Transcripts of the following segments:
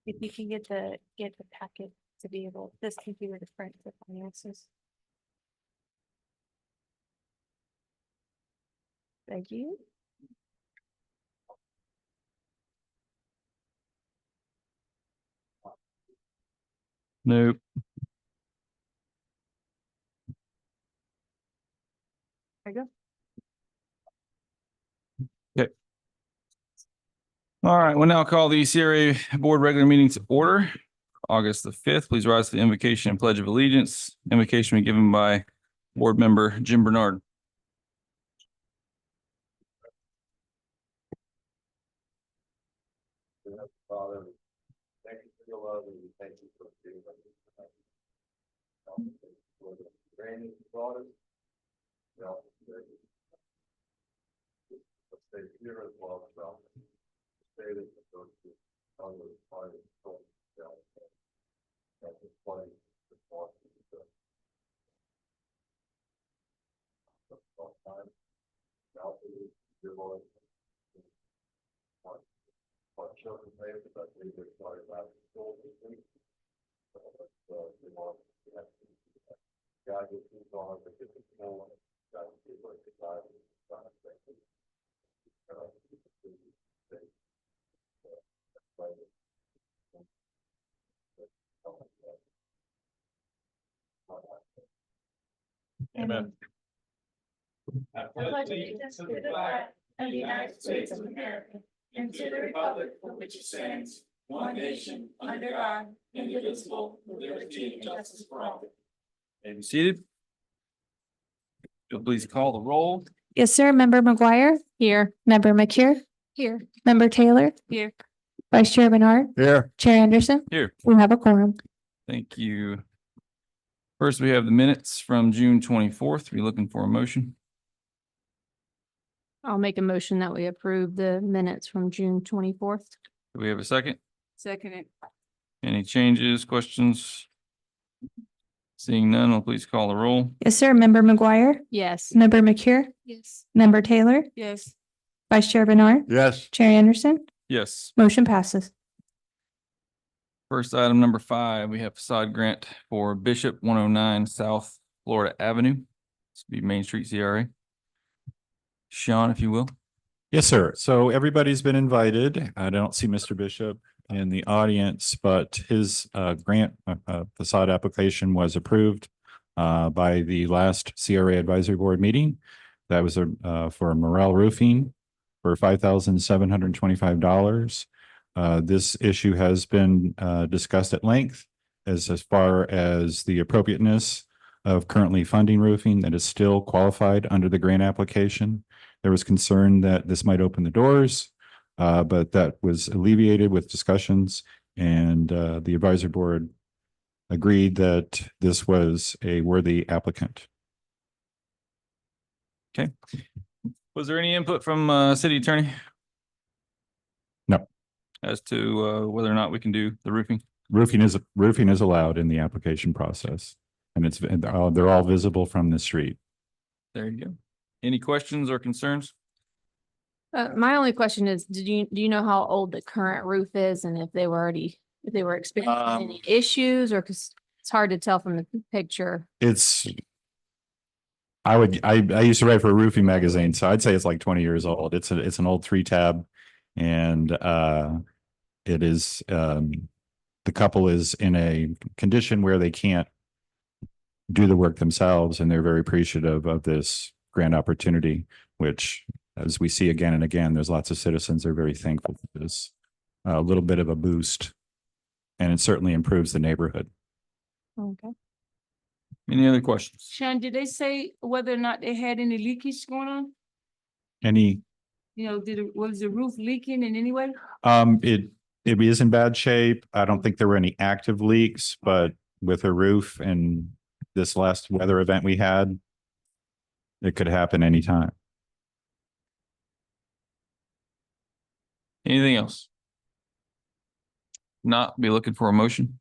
If you can get the packet to be able, this computer to print the finances. Thank you. Nope. There you go. Okay. All right, we'll now call the CRA Board regular meeting to order. August the 5th, please rise to the invocation and pledge of allegiance. Invocation be given by Board Member Jim Bernard. Father, thank you for your love and thank you for giving us this time. For the training brought us. Let's stay here as well. Stay there for those who are part of the story. That's the point. Children play because they were started out in school this week. God is on the different school. God is like the God is Amen. I pledge allegiance to the flag of the United States of America and to the republic for which it stands, one nation, under God, indivisible, with liberty and justice for all. May be seated. You'll please call the roll. Yes, sir. Member McGuire? Here. Member McCure? Here. Member Taylor? Here. Vice Chair Bernard? Here. Chair Anderson? Here. We have a quorum. Thank you. First, we have the minutes from June 24th. We're looking for a motion. I'll make a motion that we approve the minutes from June 24th. Do we have a second? Second. Any changes, questions? Seeing none, will please call the roll. Yes, sir. Member McGuire? Yes. Member McCure? Yes. Member Taylor? Yes. Vice Chair Bernard? Yes. Chair Anderson? Yes. Motion passes. First item number 5, we have facade grant for Bishop 109 South Florida Avenue. This will be Main Street CRA. Sean, if you will. Yes, sir. So everybody's been invited. I don't see Mr. Bishop in the audience, but his grant facade application was approved by the last CRA advisory board meeting. That was for Morel Roofing for $5,725. This issue has been discussed at length as far as the appropriateness of currently funding roofing that is still qualified under the grant application. There was concern that this might open the doors, but that was alleviated with discussions, and the advisory board agreed that this was a worthy applicant. Okay. Was there any input from city attorney? No. As to whether or not we can do the roofing? Roofing is allowed in the application process, and they're all visible from the street. There you go. Any questions or concerns? My only question is, do you know how old the current roof is and if they were experiencing any issues, or because it's hard to tell from the picture? I used to write for a roofing magazine, so I'd say it's like 20 years old. It's an old 3-tab, and it is the couple is in a condition where they can't do the work themselves, and they're very appreciative of this grant opportunity, which, as we see again and again, there's lots of citizens that are very thankful for this. A little bit of a boost, and it certainly improves the neighborhood. Okay. Any other questions? Sean, did they say whether or not they had any leakage going on? Any, You know, was the roof leaking in any way? it is in bad shape. I don't think there were any active leaks, but with a roof and this last weather event we had, it could happen anytime. Anything else? Not be looking for a motion.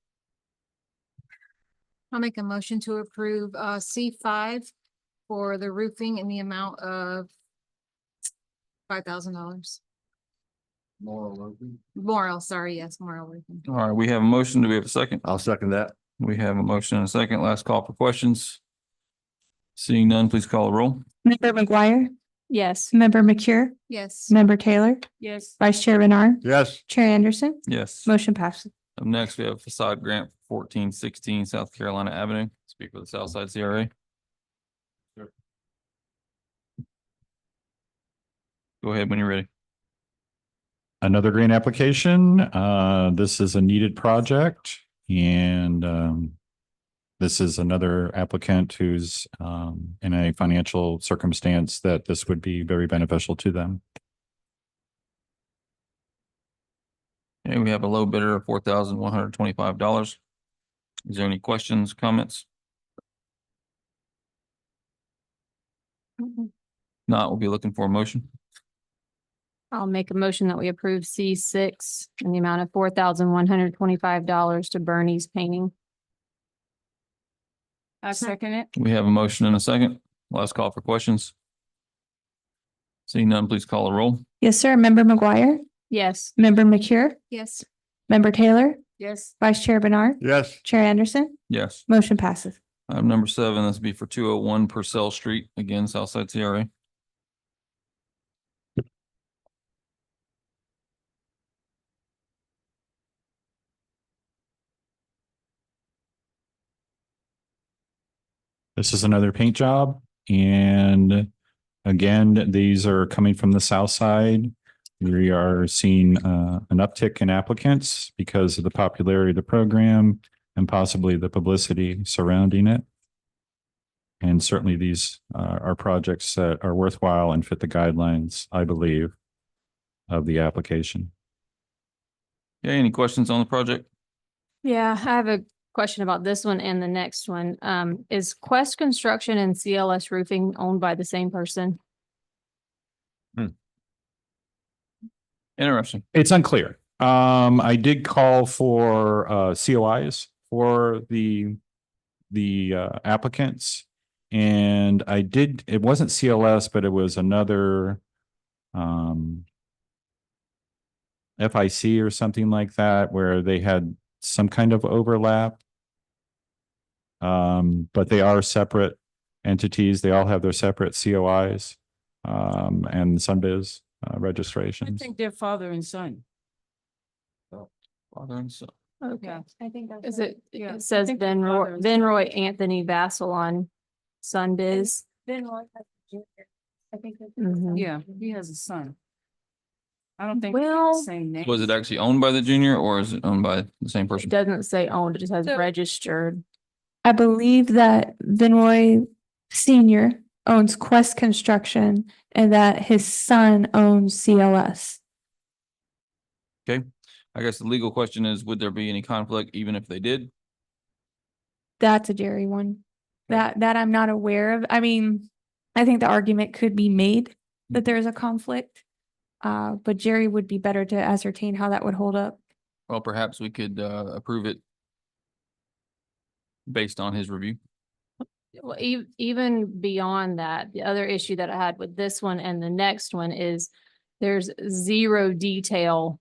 I'll make a motion to approve C5 for the roofing in the amount of $5,000. Moral, sorry, yes, moral. roofing. All right, we have a motion. Do we have a second? I'll second that. We have a motion and a second. Last call for questions. Seeing none, please call the roll. Member McGuire, Yes. Member McCure, Yes. Member Taylor, Yes. Vice Chair Bernard, Yes. Chair Anderson, Yes. motion passes. Up next, we have facade grant 1416 South Carolina Avenue. Speak for the Southside CRA. Go ahead when you're ready. Another grant application. This is a needed project and this is another applicant who's in a financial circumstance that this would be very beneficial to them. Okay, we have a low bidder of $4,125. Is there any questions, comments? Not, we'll be looking for a motion. I'll make a motion that we approve C6 in the amount of $4,125 to Bernie's Painting. I second it. We have a motion and a second. Last call for questions. Seeing none, please call the roll. Yes, sir. Member McGuire, Yes. Member McCure, Yes. Member Taylor, Yes. Vice Chair Bernard, Yes. Chair Anderson, Yes. motion passes. Item number 7, this will be for 201 Purcell Street, again, Southside CRA. This is another paint job. And again, these are coming from the south side. We are seeing an uptick in applicants because of the popularity of the program and possibly the publicity surrounding it. And certainly these are projects that are worthwhile and fit the guidelines, I believe, of the application. Okay, any questions on the project? Yeah, I have a question about this one and the next one. Is Quest Construction and CLS Roofing owned by the same person? Interesting. It's unclear. I did call for COIs for the applicants. And I did, it wasn't CLS, but it was another FIC or something like that, where they had some kind of overlap. But they are separate entities. They all have their separate COIs and Sunbiz I registrations. think they're father and son. Father and son. Okay. Yeah. I think that's. Is it, Yeah, I it says think they're father and son. Venroy Anthony Vassal on Sunbiz. I think. Mhm. Yeah, he has a son. I don't think. they're the Well, Same name. Was it actually owned by the junior or is it owned by the same it person? doesn't say owned, it just has So- registered. I believe that Vinoy Senior owns Quest Construction and that his son owns CLS. Okay, I guess the legal question is, would there be any conflict even if they did? That's a Jerry one. That I'm not aware of. I mean, I think the argument could be made that there's a conflict. But Jerry would be better to ascertain how that would hold up. Well, perhaps we could approve it based on his review. Well, even beyond that, the other issue that I had with this one and the next one is there's zero detail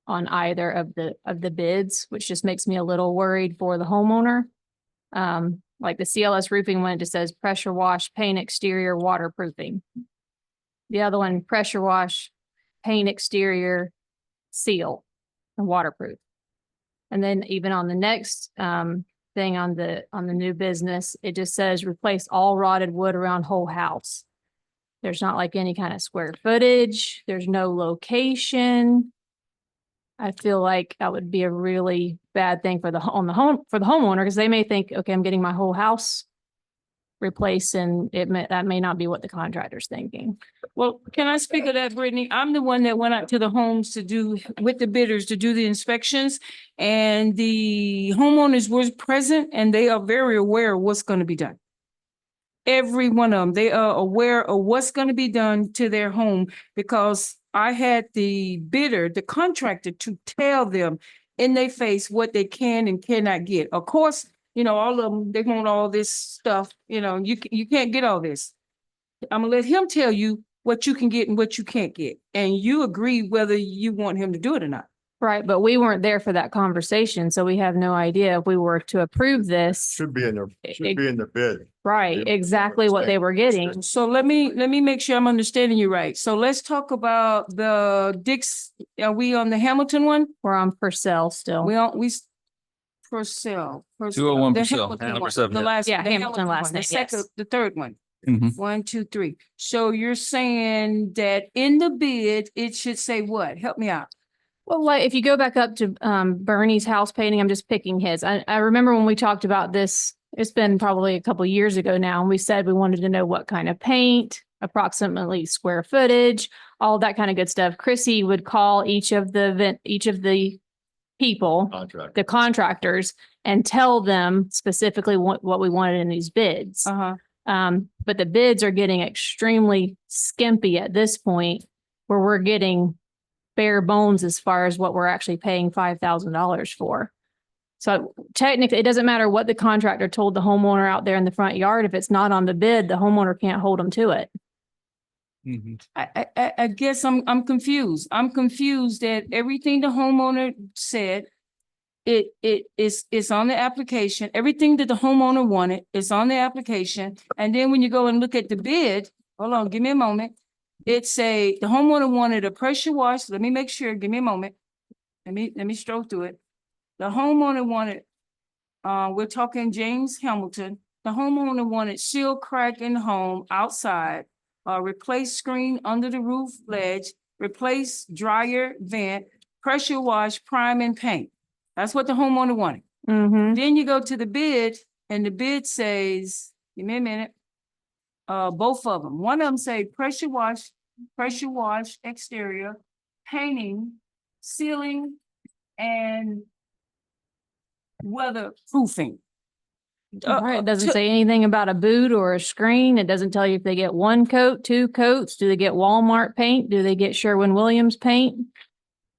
on either of the bids, which just makes me a little worried for the homeowner. Like the CLS roofing one, it just says pressure wash, paint exterior, waterproofing. The other one, pressure wash, paint exterior, seal, and waterproof. And then even on the next thing on the new business, it just says replace all rotted wood around whole house. There's not like any kind of square footage. There's no location. I feel like that would be a really bad thing for the homeowner, because they may think, okay, I'm getting my whole house replaced, and that may not be what the contractor's thinking. Well, can I speak of that, Brittany? I'm the one that went out to the homes to do, with the bidders, to do the inspections. And the homeowners were present and they are very aware of what's going to be done. Every one of them, they are aware of what's going to be done to their home, because I had the bidder, the contractor, to tell them in their face what they can and cannot get. Of course, you know, all of them, they want all this stuff, you know, you can't get all this. I'm gonna let him tell you what you can get and what you can't get. And you agree whether you want him to do it or not. Right, but we weren't there for that conversation, so we have no idea if we were to approve this. Should be in their, should be in their bid. Right, exactly what they were getting. So let me make sure I'm understanding you right. So let's talk about the Dix, are we on the Hamilton one? We're on Purcell still. Purcell. 201 The Purcell, Hamilton number one, 7. The last. Yeah, the Hamilton last one, name, The second, yes. the third one. Mhm. 1, 2, 3. So you're saying that in the bid, it should say what? Help me out. Well, like if you go back up to Bernie's house painting, I'm just picking his. I remember when we talked about this, it's been probably a couple years ago now, and we said we wanted to know what kind of paint, approximately square footage, all that kind of good stuff. Chrissy would call each of the people, Contract. the contractors, and tell them specifically what we wanted in these bids. But the bids are getting extremely skimpy at this point, where we're getting bare bones as far as what we're actually paying $5,000 for. So technically, it doesn't matter what the contractor told the homeowner out there in the front yard. If it's not on the bid, the homeowner can't hold them to it. I guess I'm confused. I'm confused that everything the homeowner said, it's on the application. Everything that the homeowner wanted is on the application. And then when you go and look at the bid, hold on, give me a moment. The homeowner wanted a pressure wash. Let me make sure, give me a moment. Let me stroll through it. The homeowner wanted, we're talking James Hamilton. The homeowner wanted seal crack in the home outside, replace screen under the roof ledge, replace dryer vent, pressure wash, prime and paint. That's what the homeowner wanted. Mm-hmm. Then you go to the bid and the bid says, give me a minute. Both of them. One of them say pressure wash exterior, painting, sealing, and weatherproofing. Right. It doesn't say anything about a boot or a screen. It doesn't tell you if they get 1 coat, 2 coats. Do they get Walmart paint? Do they get Sherwin-Williams paint?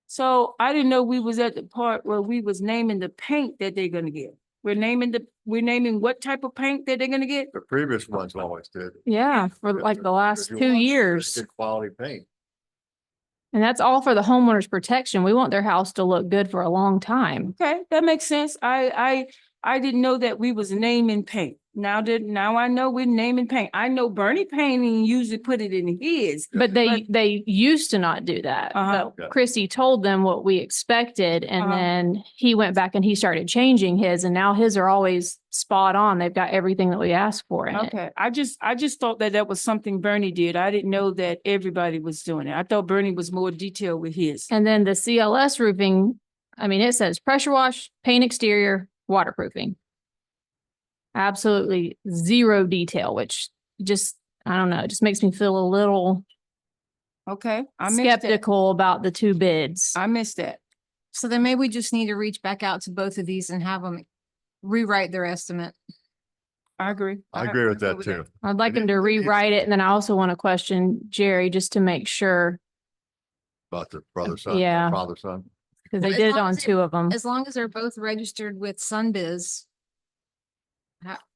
So I didn't know we was at the part where we was naming the paint that they're gonna get. We're naming what type of paint that they're gonna get? The previous ones always did. Yeah, for like the last Because 2 you want years. Good quality paint. And that's all for the homeowner's protection. We want their house to look good for a long time. Okay, that makes sense. I didn't know that we was naming paint. Now I know we're naming paint. I know Bernie Painting usually put it in his. But they used to not do that. Uh-huh. But Chrissy told them what we expected, and Uh-huh. then he went back and he started changing his, and now his are always spot on. They've got everything that we asked for in it. Okay, I just thought that was something Bernie did. I didn't know that everybody was doing it. I thought Bernie was more detailed with his. And then the CLS roofing, I mean, it says pressure wash, paint exterior, waterproofing. Absolutely zero detail, which just, I don't know, it just makes me feel a little Okay, I missed that. skeptical about the 2 bids. I missed that. So then maybe we just need to reach back out to both of these and have them rewrite their estimate. I agree. I agree with that too. I'd like We him need- to we need- rewrite it, and then I also want to question Jerry just to make sure, About the brother, son, Yeah. father, son. because they As did it long on as it- 2 of them. As long as they're both registered with Sunbiz.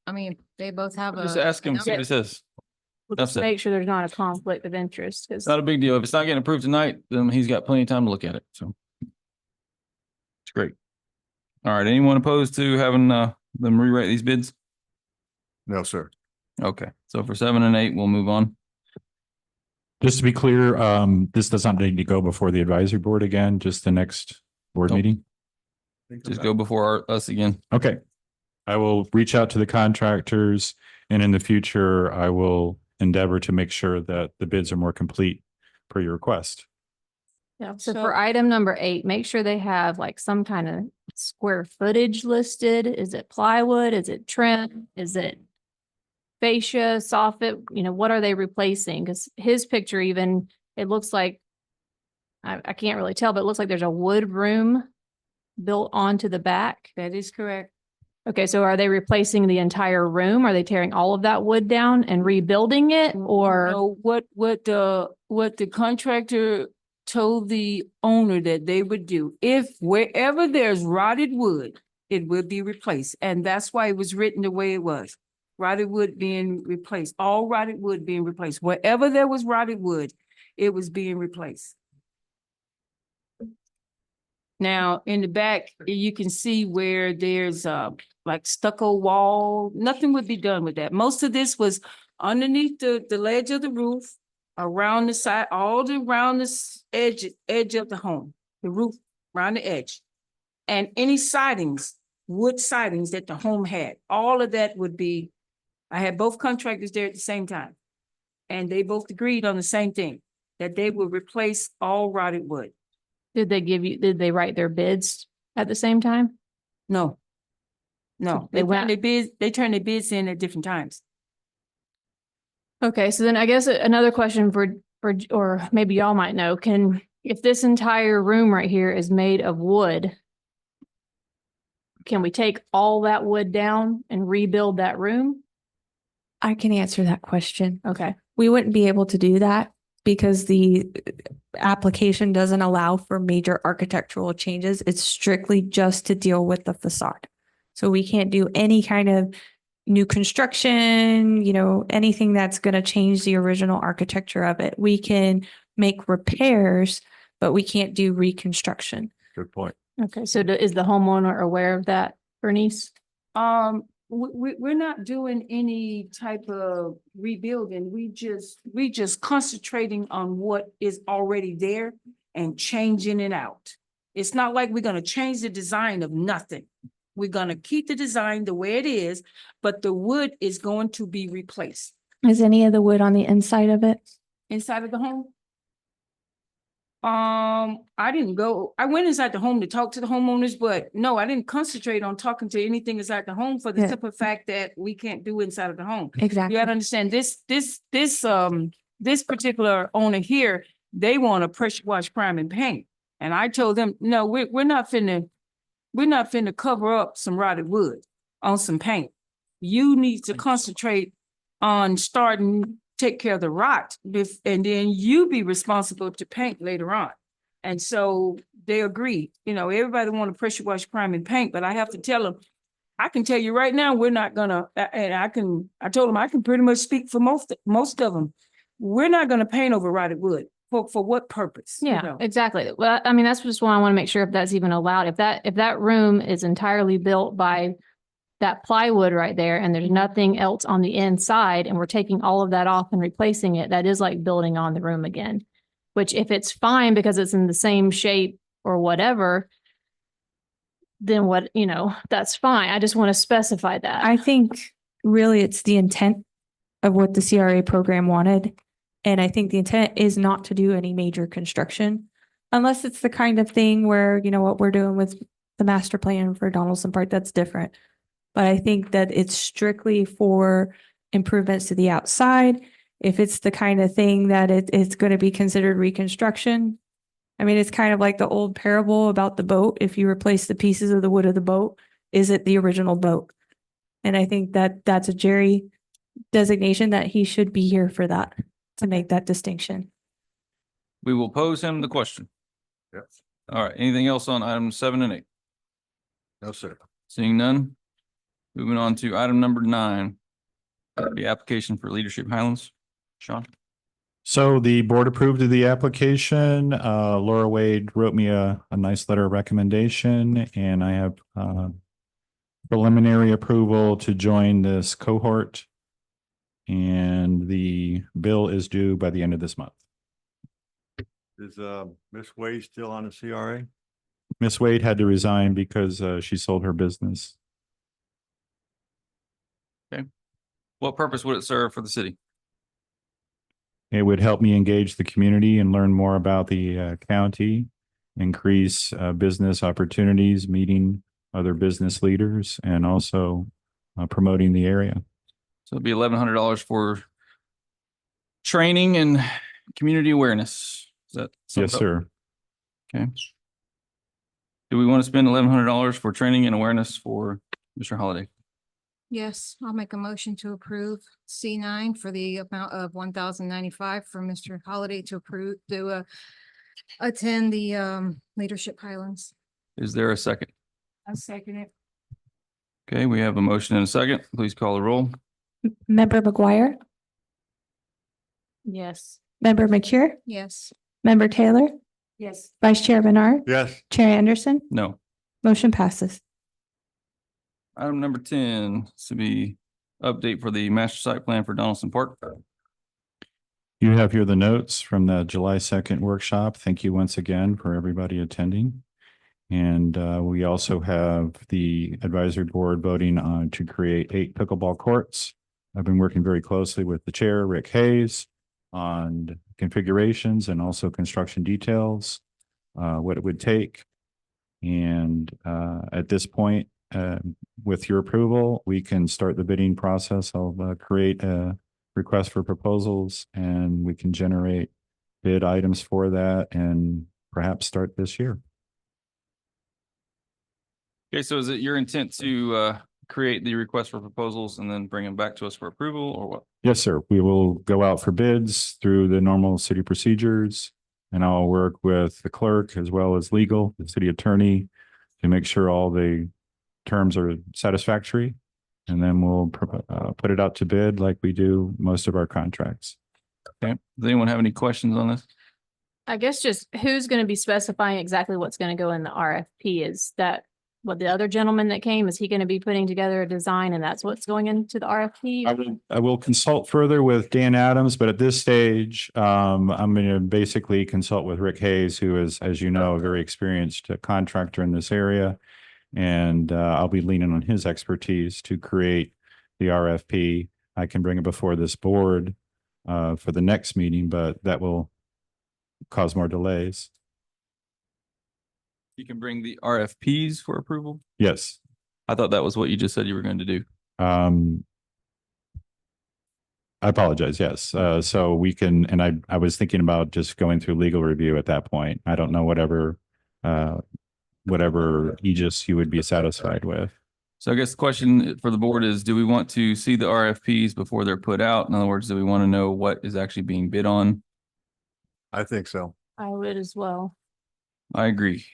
I mean, they both have Just a. ask him, see what he says. That's Just it. make sure there's not a conflict of interest, because It's not a big deal. If it's not getting approved tonight, then he's got plenty of time to look at it, so. It's great. All right, anyone opposed to having them rewrite these bids? No, sir. Okay, so for 7 and 8, we'll move on. Just to be clear, this does not need to go before the advisory board again, just the next board Nope. meeting. Just go before us again. Okay. I will reach out to the contractors, and in the future, I will endeavor to make sure that the bids are more complete per your request. yeah. So So- for item number 8, make sure they have like some kind of square footage listed. Is it plywood? Is it trim? Is it fascia, soffit? You know, what are they replacing? Because his picture even, it looks like, I can't really tell, but it looks like there's a wood room built onto the back. That is correct. Okay, so are they replacing the entire room? Are they tearing all of that wood down and rebuilding it, or? No, what the contractor told the owner that they would do, if wherever there's rotted wood, it will be replaced. And that's why it was written the way it was. rotted wood being replaced, all rotted wood being replaced. Wherever there was rotted wood, it was being replaced. Now, in the back, you can see where there's like stucco wall. Nothing would be done with that. Most of this was underneath the ledge of the roof, around the side, all around this edge of the home, the roof, around the edge. And any sidings, wood sidings that the home had, all of that would be, I had both contractors there at the same time. And they both agreed on the same thing, that they would replace all rotted wood. Did they write their bids at the same time? No. No, They went- they turned their bids in at different times. Okay, so then I guess another question or maybe y'all might know, if this entire room right here is made of wood, can we take all that wood down and rebuild that room? I can answer that question. Okay, We wouldn't be able to do that because the application doesn't allow for major architectural changes. It's strictly just to deal with the facade. So we can't do any kind of new construction, anything that's going to change the original architecture of it. We can make repairs, but we can't do reconstruction. Good point. okay, so is the homeowner aware of that, Bernice? We're not doing any type of rebuilding. We just concentrating on what is already there and changing it out. It's not like we're gonna change the design of nothing. We're gonna keep the design the way it is, but the wood is going to be replaced. Is any of the wood on the inside of it? Inside of the home? I went inside the home to talk to the homeowners, but no, I didn't concentrate on talking to anything inside the home for the Yeah. simple fact that we can't do inside of the home. Exactly. You gotta understand this particular owner here, they want to pressure wash, prime and paint. And I told them, no, we're not finna cover up some rotted wood on some paint. You need to concentrate on starting, take care of the rot, and then you be responsible to paint later on. And so they agreed, everybody want to pressure wash, prime and paint, but I have to tell them, I can tell you right now, we're not gonna, and I told them I can pretty much speak for most of them. We're not gonna paint over rotted wood. For what purpose? Yeah, exactly. Well, I mean, that's just why I want to make sure if that's even allowed. If that room is entirely built by that plywood right there and there's nothing else on the inside and we're taking all of that off and replacing it, that is like building on the room again. Which if it's fine because it's in the same shape or whatever, then that's fine. I just want to specify that. I think really it's the intent of what the CRA program wanted. And I think the intent is not to do any major construction unless it's the kind of thing where, what we're doing with the master plan for Donaldson Park, that's different. But I think that it's strictly for improvements to the outside. If it's the kind of thing that it's going to be considered reconstruction. I mean, it's kind of like the old parable about the boat. If you replace the pieces of the wood of the boat, is it the original boat? And I think that that's a Jerry designation that he should be here for that, to make that distinction. We will pose him the question. Yes. All right, anything else on items 7 and 8? No, sir. Seeing none. Moving on to item number 9, the application for Leadership Highlands. Sean? So the board approved of the application. Laura Wade wrote me a nice letter of recommendation, and I have preliminary approval to join this cohort. And the bill is due by the end of this month. Is Miss Wade still on the CRA? Miss Wade had to resign because she sold her business. What purpose would it serve for the city? It would help me engage the community and learn more about the county, increase business opportunities, meeting other business leaders, and also promoting the area. So it'd be $1,100 for training and community awareness. Is that? Yes, sir. Okay. Do we want to spend $1,100 for training and awareness for Mr. Holliday? Yes, I'll make a motion to approve C9 for the amount of $1,095 for Mr. Holiday to attend the Leadership Highlands. Is there a second? I second it. Okay, we have a motion and a second. Please call the roll. Member McGuire, Yes. Member McCure, Yes. Member Taylor, Yes. Vice Chair Bernard, Yes. Chair Anderson, No. motion passes. Item number 10, this will be update for the master site plan for Donaldson Park. You have here the notes from the July 2nd workshop. Thank you once again for everybody attending. And we also have the advisory board voting on to create 8 pickleball courts. I've been working very closely with the chair, Rick Hayes, on configurations and also construction details, what it would take. And at this point, with your approval, we can start the bidding process. I'll create a request for proposals and we can generate bid items for that and perhaps start this year. Okay, so is it your intent to create the request for proposals and then bring them back to us for approval or what? Yes, sir. We will go out for bids through the normal city procedures. And I'll work with the clerk as well as legal, the city attorney, to make sure all the terms are satisfactory. And then we'll put it out to bid like we do most of our contracts. Okay, does anyone have any questions on this? I guess just who's going to be specifying exactly what's going to go in the RFP? Is that what the other gentleman that came, is he going to be putting together a design and that's what's going into the RFP? I will consult further with Dan Adams, but at this stage, I'm going to basically consult with Rick Hayes, who is, as you know, a very experienced contractor in this area. And I'll be leaning on his expertise to create the RFP. I can bring it before this board for the next meeting, but that will cause more delays. You can bring the RFPs for approval? Yes. I thought that was what you just said you were going to do. I apologize. Yes. So we can, and I was thinking about just going through legal review at that point. I don't know whatever aegis you would be satisfied with. So I guess the question for the board is, do we want to see the RFPs before they're put out? In other words, do we want to know what is actually being bid on? I think so. I would as well. I agree.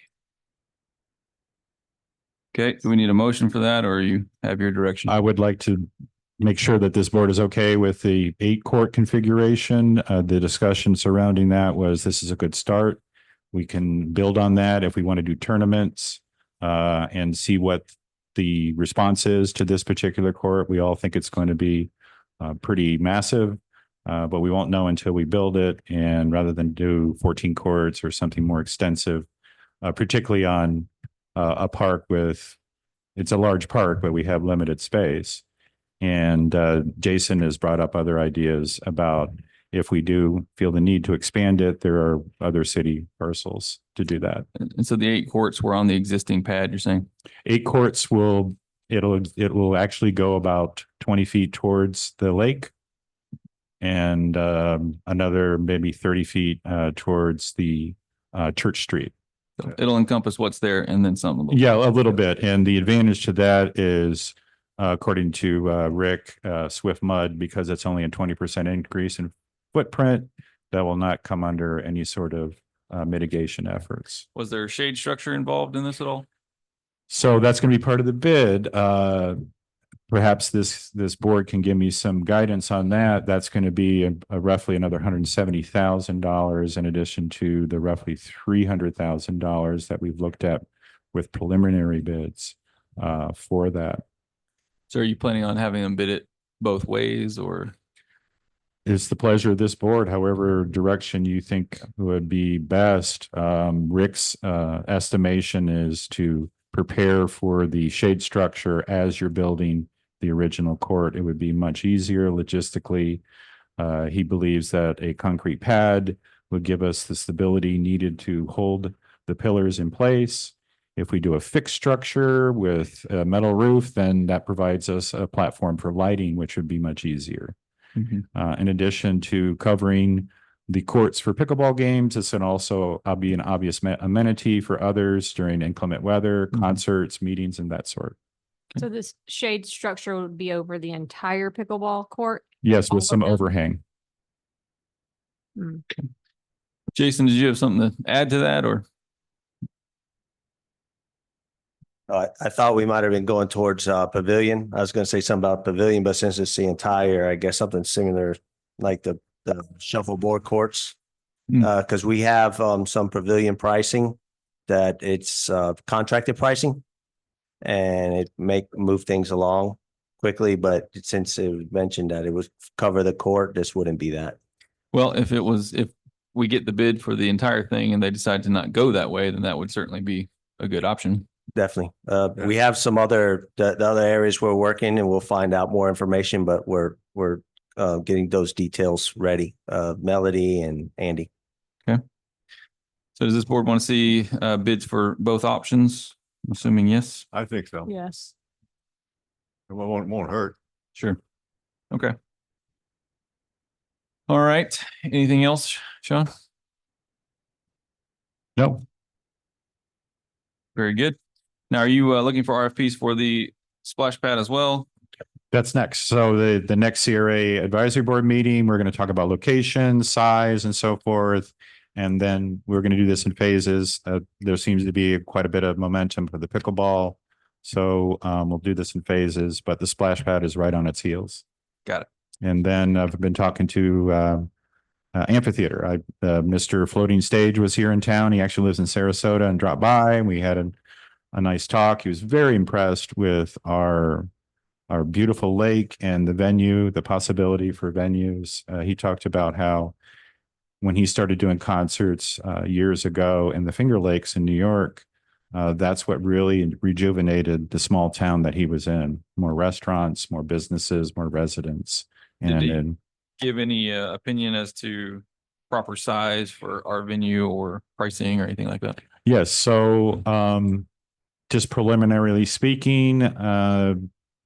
Okay, do we need a motion for that or you have your direction? I would like to make sure that this board is okay with the 8-court configuration. The discussion surrounding that was this is a good start. We can build on that if we want to do tournaments and see what the response is to this particular court. We all think it's going to be pretty massive, but we won't know until we build it. And rather than do 14 courts or something more extensive, particularly on a park with, it's a large park, but we have limited space. And Jason has brought up other ideas about if we do feel the need to expand it, there are other city parcels to do that. And so the 8 courts were on the existing pad, you're saying? 8 courts it will actually go about 20 feet towards the lake and another maybe 30 feet towards the Church Street. So it'll encompass what's there and then some. Yeah, a little bit. And the advantage to that is, according to Rick, Swift Mud, because it's only a 20% increase in footprint, that will not come under any sort of mitigation efforts. Was there shade structure involved in this at all? So that's going to be part of the bid. Perhaps this board can give me some guidance on that. That's going to be a roughly another $170,000 in addition to the roughly $300,000 that we've looked at with preliminary bids for that. So are you planning on having them bid it both ways or? It's the pleasure of this board, however direction you think would be best. Rick's estimation is to prepare for the shade structure as you're building the original court. It would be much easier logistically. He believes that a concrete pad would give us the stability needed to hold the pillars in place. If we do a fixed structure with a metal roof, then that provides us a platform for lighting, which would be much easier. In addition to covering the courts for pickleball games, this can also be an obvious amenity for others during inclement weather, concerts, meetings, and that sort. So this shade structure would be over the entire pickleball court? Yes, All with of some them? overhang. Jason, did you have something to add to that or? I thought we might have been going towards pavilion. I was gonna say something about pavilion, but since it's the entire, I guess something similar like the shuffleboard courts. Hmm. Because we have some pavilion pricing that it's contracted pricing. And it move things along quickly, but since it was mentioned that it was cover the court, this wouldn't be that. Well, if we get the bid for the entire thing and they decide to not go that way, then that would certainly be a good option. Definitely. We have some the other areas we're working and we'll find out more information, but we're getting those details ready. Melody and Andy. So does this board want to see bids for both options? I'm assuming yes. I think so. Yes. It won't hurt. Sure. Okay. All right. Anything else, Sean? No, Very good. Now, are you looking for RFPs for the splash pad as well? that's next. So the next CRA advisory board meeting, we're going to talk about location, size, and so forth. And then we're going to do this in phases. There seems to be quite a bit of momentum for the pickleball. So we'll do this in phases, but the splash pad is right on its heels. Got it. And then I've been talking to amphitheater. Mr. Floating Stage was here in town. He actually lives in Sarasota and dropped by. And we had a nice talk. He was very impressed with our beautiful lake and the venue, the possibility for venues. He talked about how when he started doing concerts years ago in the Finger Lakes in New York, that's what really rejuvenated the small town that he was in. More restaurants, more businesses, more residents. Did he And give any opinion as to proper size for our venue or pricing or anything like that? yes, so just preliminarily speaking,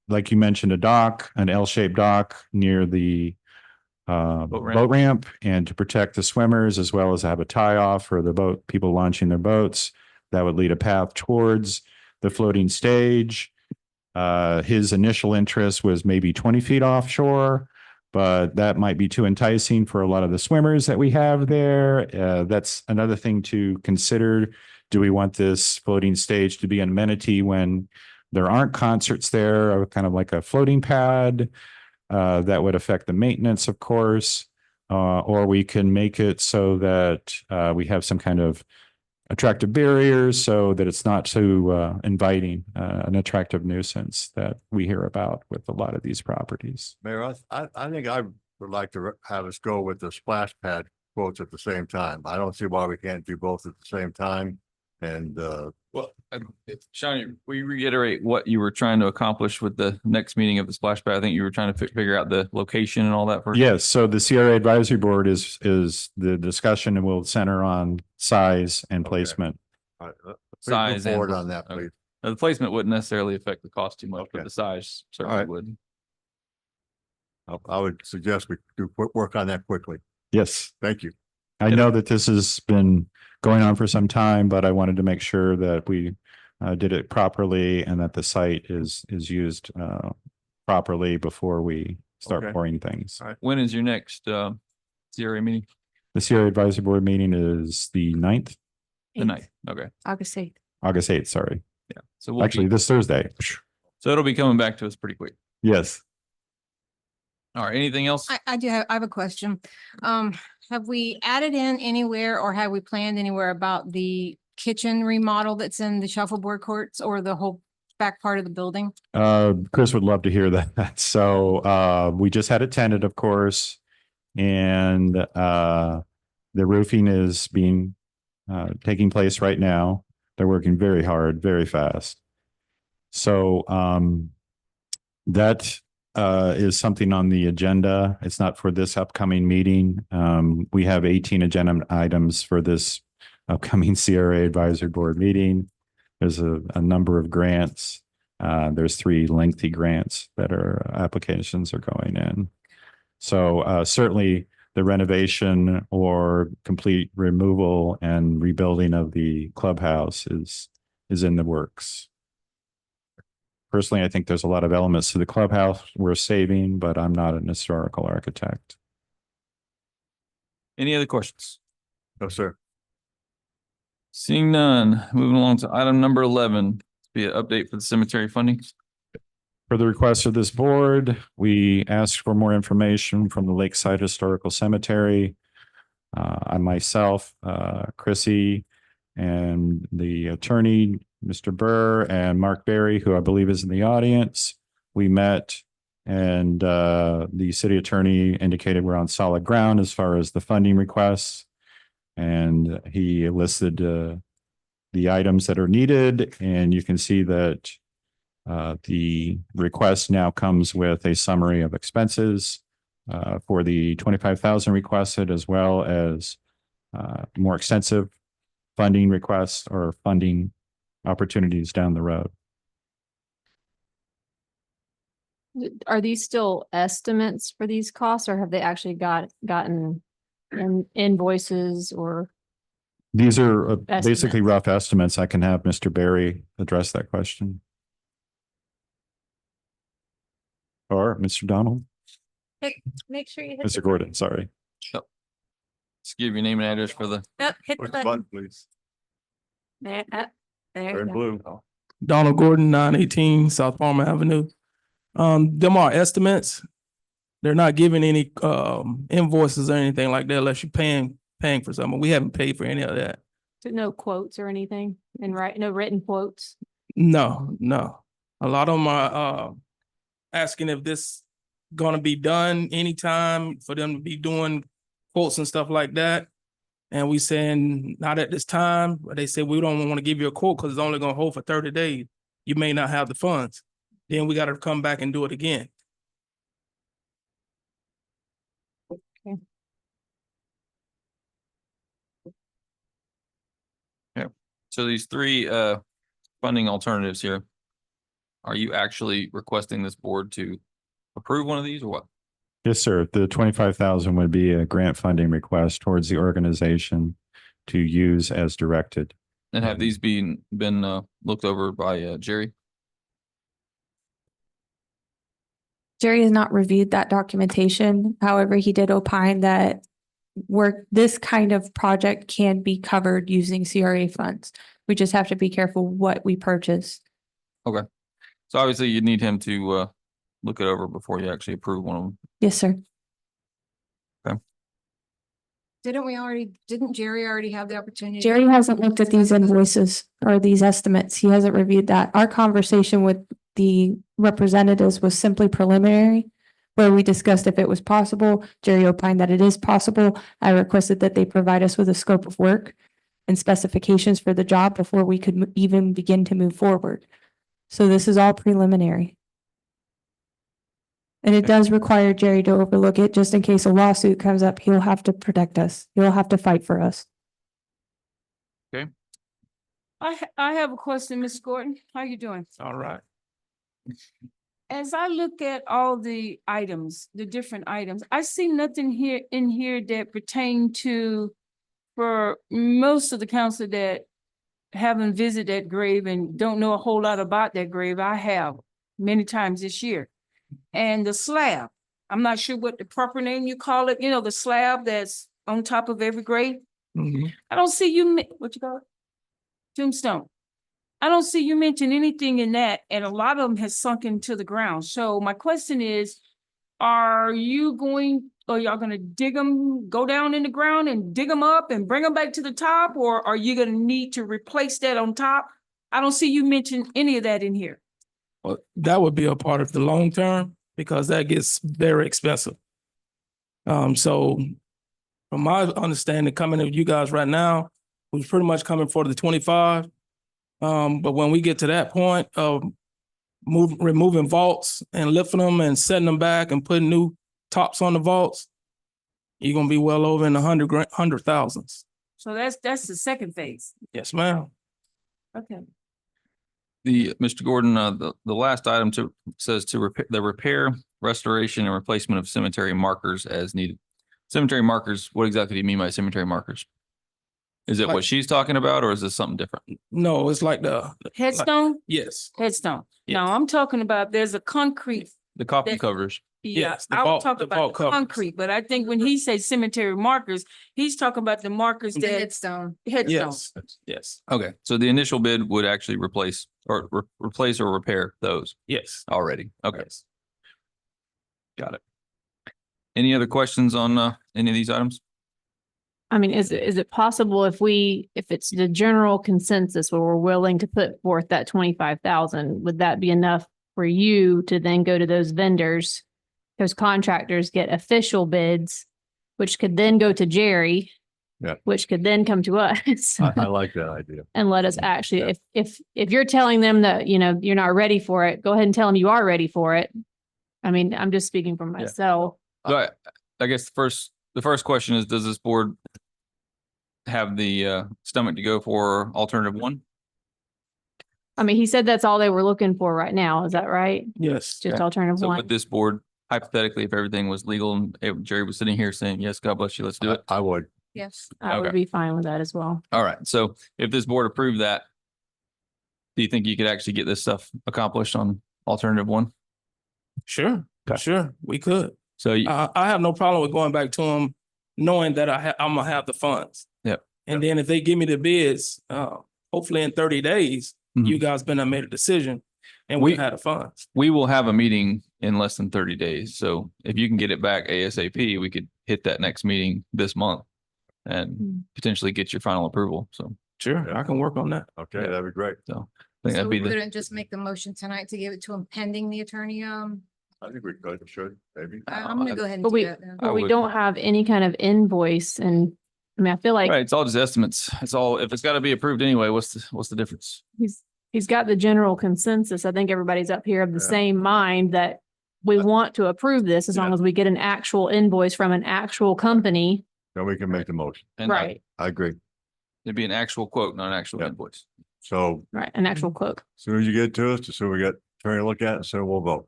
like you mentioned, a dock, an L-shaped dock near the boat ramp, and to protect the swimmers as well as have a tie off for the people launching their boats. That would lead a path towards the floating stage. His initial interest was maybe 20 feet offshore, but that might be too enticing for a lot of the swimmers that we have there. That's another thing to consider. Do we want this floating stage to be an amenity when there aren't concerts there, or kind of like a floating pad? That would affect the maintenance, of course, or we can make it so that we have some kind of attractive barriers so that it's not too inviting, an attractive nuisance that we hear about with a lot of these properties. Mayor, I think I would like to have us go with the splash pad quotes at the same time. I don't see why we can't do both at the same time. And Well, Sean, will you reiterate what you were trying to accomplish with the next meeting of the splash pad? I think you were trying to figure out the location and all that first. Yes, so the CRA advisory board is the discussion and will center on size and Okay. placement. all right, please Size move forward and- on that, okay. please. Now, the placement wouldn't necessarily affect the cost too much, but Okay. the size certainly right. would. I would suggest we do work on that quickly. Yes, Thank you. I know that this has been going on for some time, but I wanted to make sure that we did it properly and that the site is used properly before we start Okay. pouring things. All right. When is your next CRA meeting? The CRA advisory board meeting is the 9th, The night. Okay. August 8th. August 8th, sorry. Yeah. So we'll Actually, this Thursday. so it'll be coming back to us pretty quick. Yes. All right. Anything else? I have a question. Have we added in anywhere or have we planned anywhere about the kitchen remodel that's in the shuffleboard courts or the whole back part of the building? Chris would love to hear that. So we just had it tented, of course, and the roofing is taking place right now. They're working very hard, very fast. So that is something on the agenda. It's not for this upcoming meeting. We have 18 agenda items for this upcoming CRA advisory board meeting. There's a number of grants. There's 3 lengthy grants that applications are going in. So certainly the renovation or complete removal and rebuilding of the clubhouse is in the works. Personally, I think there's a lot of elements to the clubhouse we're saving, but I'm not an historical architect. Any other questions? No, sir. Seeing none, moving along to item number 11, Be an update for the cemetery funding. For the request of this board, we asked for more information from the Lakeside Historical Cemetery. I myself, Chrissy, and the attorney, Mr. Burr, and Mark Berry, who I believe is in the audience. We met and the city attorney indicated we're on solid ground as far as the funding requests. And he listed the items that are needed, and you can see that the request now comes with a summary of expenses for the 25,000 requested, as well as more extensive funding requests or funding opportunities down the road. Are these still estimates for these costs, or have they actually gotten invoices or? These are basically Estimates. rough estimates. I can have Mr. Berry address that question. Or Mr. Donald, Make sure you Mr. Gordon, sorry. Just give your name and address for the. hit Push the button, please. There Turn blue. Donald Gordon, 918 South Palmer Avenue. Them are estimates. They're not giving any invoices or anything like that unless you're paying for something. We haven't paid for any of that. No quotes or anything, and no written quotes? No. A lot of them are asking if this gonna be done anytime for them to be doing quotes and stuff like that. And we saying not at this time, but they said we don't want to give you a quote because it's only gonna hold for 30 days. You may not have the funds. Then we gotta come back and do it again. So these three funding alternatives here. Are you actually requesting this board to approve one of these or what? Yes, sir. The 25,000 would be a grant funding request towards the organization to use as directed. And have these been looked over by Jerry? Jerry has not reviewed that documentation. However, he did opine that this kind of project can be covered using CRA funds. We just have to be careful what we purchase. Okay. So obviously you need him to look it over before you actually approve one of them. Yes, sir. Didn't Jerry already have the opportunity? Jerry hasn't looked at these invoices or these estimates. He hasn't reviewed that. Our conversation with the representatives was simply preliminary, where we discussed if it was possible. Jerry opined that it is possible. I requested that they provide us with a scope of work and specifications for the job before we could even begin to move forward. So this is all preliminary. And it does require Jerry to overlook it just in case a lawsuit comes up. He'll have to protect us. He'll have to fight for us. I have a question, Ms. Gordon. How you doing? All right. As I look at all the items, the different items, I see nothing here in here that pertain to, for most of the council that haven't visited that grave and don't know a whole lot about that grave. I have many times this year. And the slab, I'm not sure what the proper name you call it, the slab that's on top of every grave. Mhm. I don't see you, what you call it? Tombstone. I don't see you mention anything in that, and a lot of them has sunk into the ground. So my question is, are y'all gonna dig them, go down in the ground and dig them up and bring them back to the top, or are you gonna need to replace that on top? I don't see you mention any of that in here. Well, that would be a part of the long term because that gets very expensive. So from my understanding, coming to you guys right now, we're pretty much coming for the 25. But when we get to that point of removing vaults and lifting them and setting them back and putting new tops on the vaults, you're gonna be well over in the hundred thousands. So that's the second phase. Yes, ma'am. Okay. Mr. Gordon, the last item says to repair, restoration, and replacement of cemetery markers as needed. Cemetery markers, what exactly do you mean by cemetery markers? Is it what she's talking about, or is this something different? No, it's like Headstone? yes. Headstone. Yes. No, I'm talking about there's a concrete, The coffin That- covers. Yeah, Yes, the I was bulk- talking the about bulk the covers. concrete, but I think when he says cemetery markers, he's talking about the markers The that headstone. headstone. Yes, yes, Okay, so the initial bid would actually replace or replace or repair those yes. already. Okay, Yes. got it. Any other questions on any of these items? I mean, is it possible if it's the general consensus where we're willing to put forth that 25,000, would that be enough for you to then go to those vendors, those contractors, get official bids, which could then go to Jerry? Yeah. Which could then come to us I like that idea. and let us actually, Yeah. if you're telling them that, you're not ready for it, go ahead and tell them you are ready for it. I mean, I'm just speaking for myself. So I guess the first question is, does this board have the stomach to go for alternative one? I mean, he said that's all they were looking for right now. Is that right? Yes. Just Okay. alternative So one? would this board, hypothetically, if everything was legal and Jerry was sitting here saying, yes, God bless you, let's do it. I would. Yes. I would okay. be fine with that as well. All right. So if this board approved that, do you think you could actually get this stuff accomplished on alternative one? Sure, Okay. sure, we could. So I have no problem with going back to them, knowing that I'm gonna have the funds. Yep. And then if they give me the bids, hopefully in 30 days, Mhm. you guys been and made a decision and we had the funds. we will have a meeting in less than 30 days. So if you can get it back ASAP, we could hit that next meeting this month and potentially get your final approval. So Sure, Yeah. I can work on that. Okay, Yeah. that'd be great. I think So that'd be we're the, gonna just make the motion tonight to give it to him pending the attorney. I think we could, should, maybe. I'm gonna go ahead and But do we, that then. but we would- don't have any kind of invoice and, I mean, I feel like right. It's all just estimates. It's all, if it's got to be approved anyway, what's the difference? he's got the general consensus. I think everybody's up here of the Yeah. same mind that we want to approve this as long Yeah. as we get an actual invoice from an actual company. Then we can make the motion. And Right, I agree. it'd be an actual quote, not an actual Yeah. invoice. So right, an actual quote. as soon as you get to us, as soon as we get attorney to look at it, so we'll vote.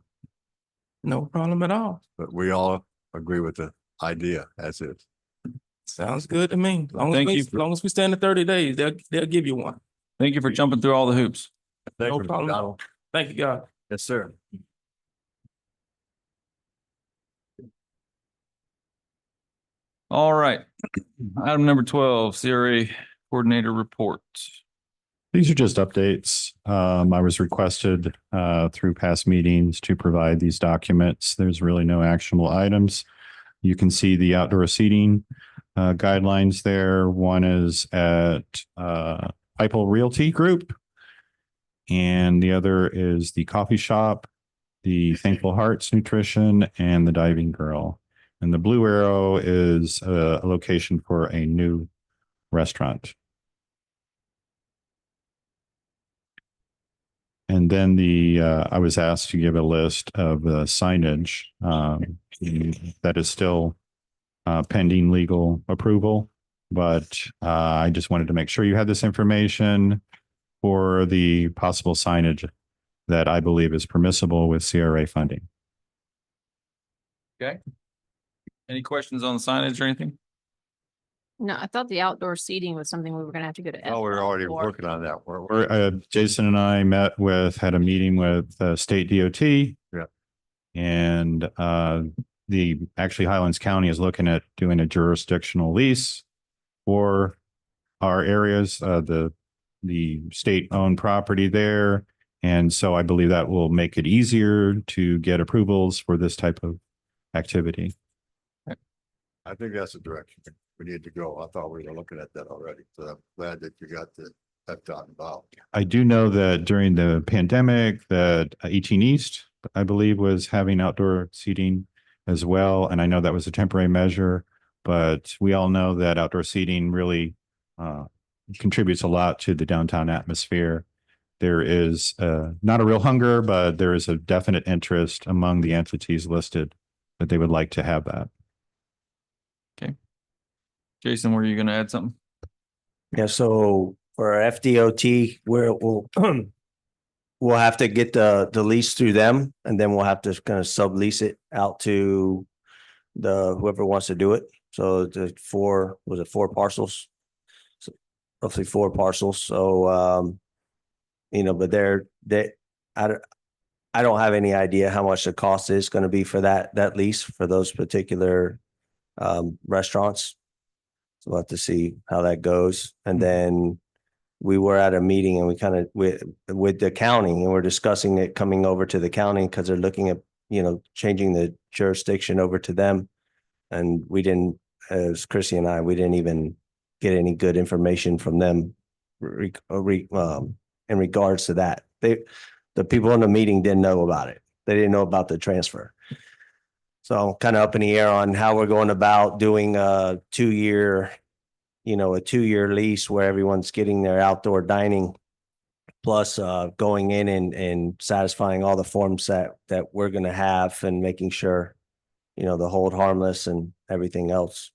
No problem at all. But we all agree with the idea as is. Sounds good to me. Thank you As long as we stand the 30 days, they'll give you one. Thank you for jumping through all the hoops. Thank No you, Mr. problem. Donald. Thank you, God. Yes, sir. All right. Item number 12, CRA coordinator report. These are just updates. I was requested through past meetings to provide these documents. There's really no actionable items. You can see the outdoor seating guidelines there. One is at Pipel Realty Group. And the other is the coffee shop, the Thankful Hearts Nutrition, and the Diving Girl. And the blue arrow is a location for a new restaurant. And then I was asked to give a list of the signage that is still pending legal approval. But I just wanted to make sure you had this information for the possible signage that I believe is permissible with CRA funding. Okay. Any questions on the signage or anything? No, I thought the outdoor seating was something we were gonna have to go to. Oh, we're FDOT already for. working on that. We're Jason and I had a meeting with state DOT. Yeah. And actually Highlands County is looking at doing a jurisdictional lease for our areas, the state-owned property there. And so I believe that will make it easier to get approvals for this type of activity. I think that's the direction we need to go. I thought we were looking at that already. So I'm glad that you got that done about. I do know that during the pandemic that 18 East, I believe, was having outdoor seating as well. And I know that was a temporary measure, but we all know that outdoor seating really contributes a lot to the downtown atmosphere. There is not a real hunger, but there is a definite interest among the entities listed that they would like to have that. Jason, were you going to add something? Yeah, so for our FDOT, we'll have to get the lease through them, and then we'll have to kind of sublease it out to whoever wants to do it. So the four parcels? So roughly 4 parcels. So but I I don't have any idea how much the cost is going to be for that lease for those particular restaurants. So we'll have to see how that goes. And then we were at a meeting and we kind of with the county, and we're discussing it coming over to the county because they're looking at, changing the jurisdiction over to them. And we didn't, as Chrissy and I, we didn't even get any good information from them in regards to that. The people in the meeting didn't know about it. They didn't know about the transfer. So kind of up in the air on how we're going about doing a 2-year lease where everyone's getting their outdoor dining, plus going in and satisfying all the forms that we're going to have, and making sure, the hold harmless and everything else.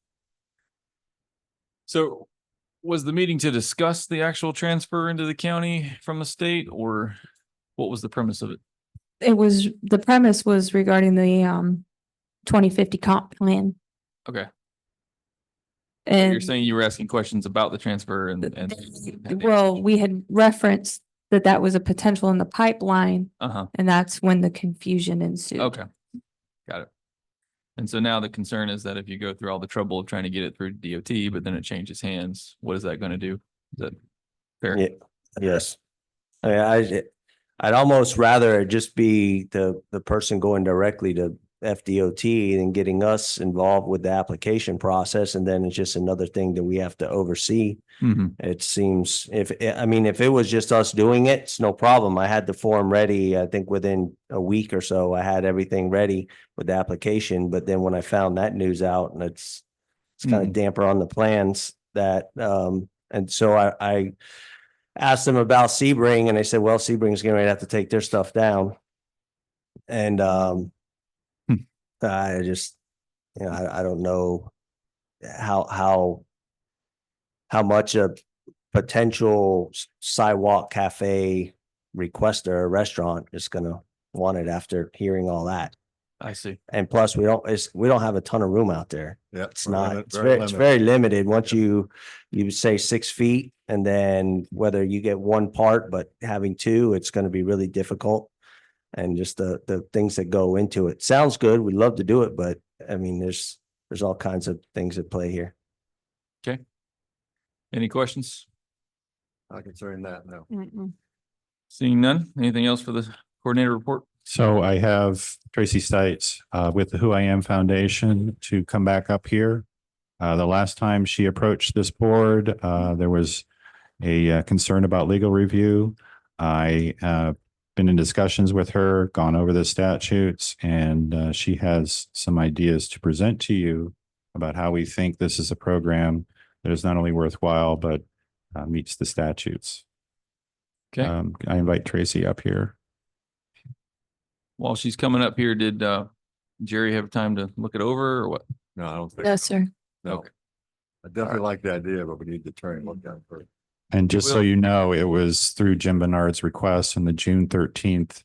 So was the meeting to discuss the actual transfer into the county from the state, or what was the premise of it? The premise was regarding the 2050 comp plan. Okay. You're And saying you were asking questions about the transfer and well, we had referenced that was a potential in the pipeline, and that's when the confusion ensued. Okay. Got it. And so now the concern is that if you go through all the trouble of trying to get it through DOT, but then it changes hands, what is that going to do? Is that fair? Yeah. Yes. I mean, I'd almost rather it just be the person going directly to FDOT and getting us involved with the application process. And then it's just another thing that we have to oversee. It seems if it was just us doing it, it's no problem. I had the form ready. I think within a week or so, I had everything ready with the application. But then when I found that news out, and it's kind of damper on the plans that, and so I asked them about Sebring, and they said, well, Sebring's going to have to take their stuff down. And I just, I don't know how much a potential sidewalk cafe requester or restaurant is going to want it after hearing all that. I see. And plus we don't have a ton of room out there. Yeah. It's not, it's very limited. Once you say 6 feet, and then whether you get one part, but having two, it's going to be really difficult. And just the things that go into it. Sounds good. We'd love to do it, but I mean, there's all kinds of things at play here. Okay. Any questions? Not concerning that, no. Seeing none. Anything else for the coordinator report? So I have Tracy Stites with the Who I Am Foundation to come back up here. The last time she approached this board, there was a concern about legal review. I have been in discussions with her, gone over the statutes, and she has some ideas to present to you about how we think this is a program that is not only worthwhile, but meets the statutes. Okay. I invite Tracy up here. While she's coming up here, did Jerry have time to look it over or what? No, I don't think. No, so. sir. No. Okay. I definitely like the idea, but we need to turn and look at it first. And just so you know, it was through Jim Bernard's request in the June 13th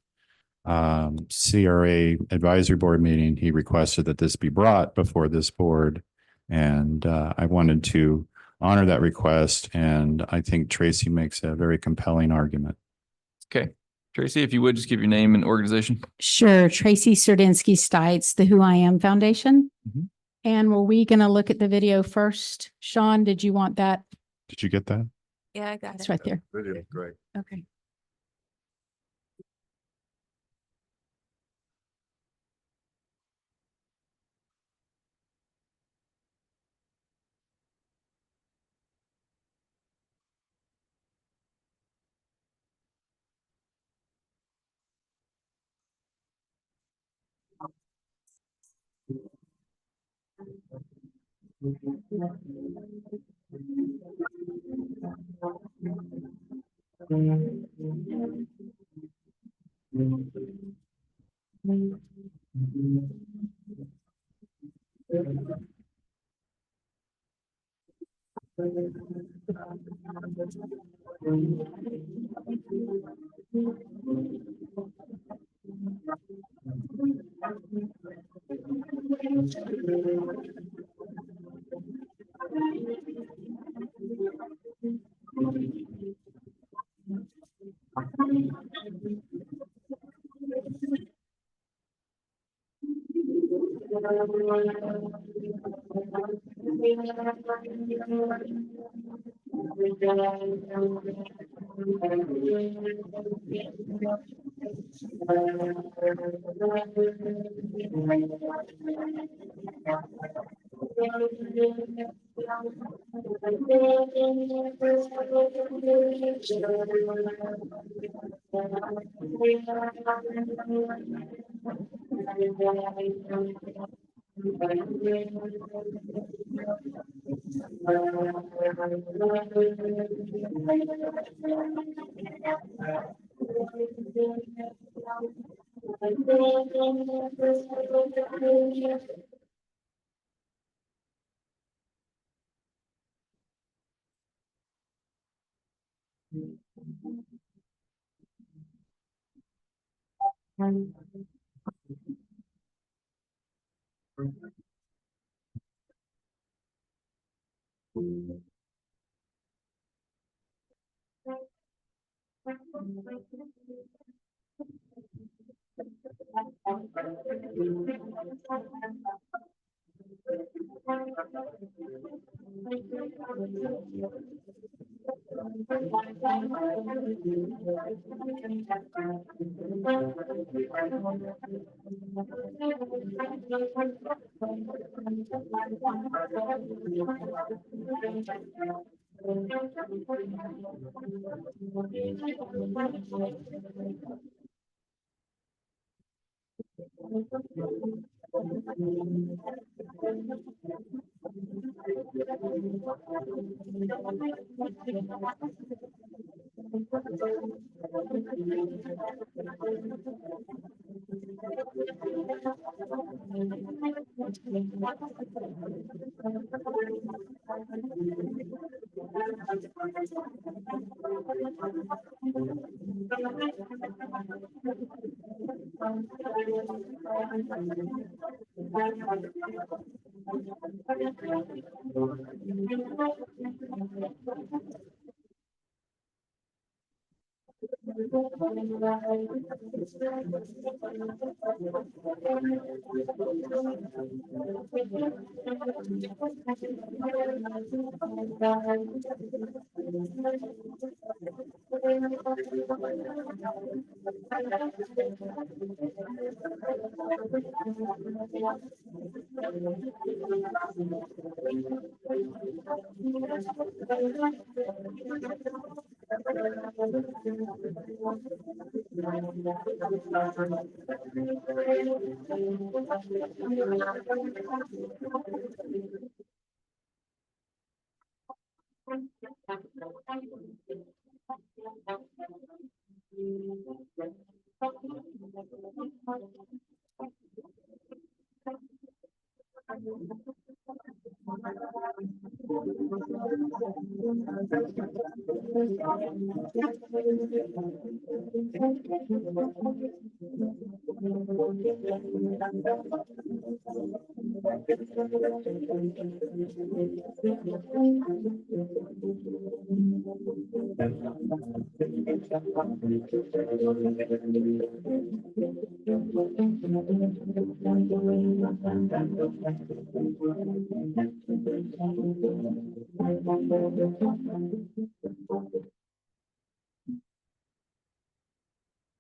CRA advisory board meeting. He requested that this be brought before this board. And I wanted to honor that request. And I think Tracy makes a very compelling argument. Okay. Tracy, if you would just give your name and organization. Sure. Tracy Serdinsky Stites, the Who I Am Foundation. And were we going to look at the video first? Sean, did you want that? Did you get that? Yeah, I got It's right there. Video is great. Okay.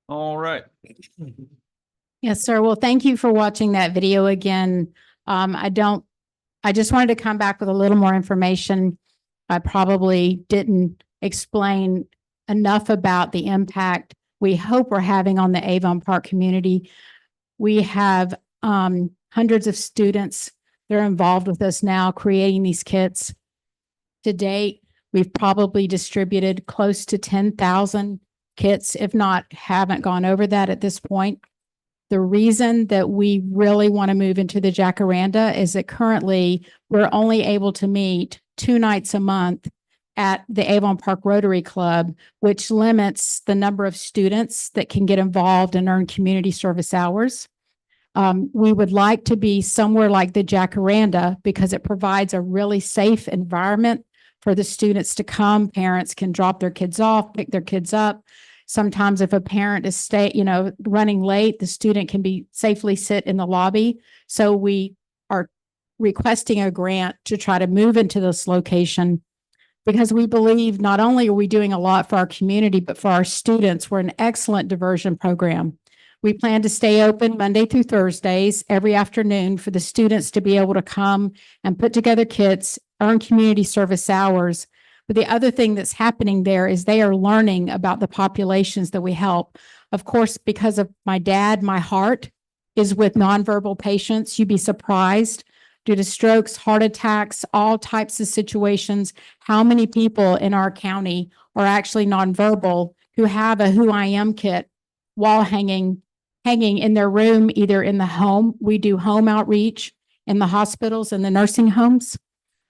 All right. Yes, sir. Well, thank you for watching that video again. I just wanted to come back with a little more information. I probably didn't explain enough about the impact we hope we're having on the Avon Park community. We have hundreds of students that are involved with us now creating these kits. To date, we've probably distributed close to 10,000 kits, if not haven't gone over that at this point. The reason that we really want to move into the Jacaranda is that currently we're only able to meet 2 nights a month at the Avon Park Rotary Club, which limits the number of students that can get involved and earn community service hours. We would like to be somewhere like the Jacaranda because it provides a really safe environment for the students to come. Parents can drop their kids off, pick their kids up. Sometimes if a parent is running late, the student can be safely sit in the lobby. So we requesting a grant to try to move into this location because we believe not only are we doing a lot for our community, but for our students, we're an excellent diversion program. We plan to stay open Monday through Thursdays every afternoon for the students to be able to come and put together kits, earn community service hours. But the other thing that's happening there is they are learning about the populations that we help. Of course, because of my dad, my heart is with nonverbal patients. You'd be surprised due to strokes, heart attacks, all types of situations, how many people in our county are actually nonverbal who have a Who I Am kit while hanging in their room, either in the home. We do home outreach in the hospitals and the nursing homes.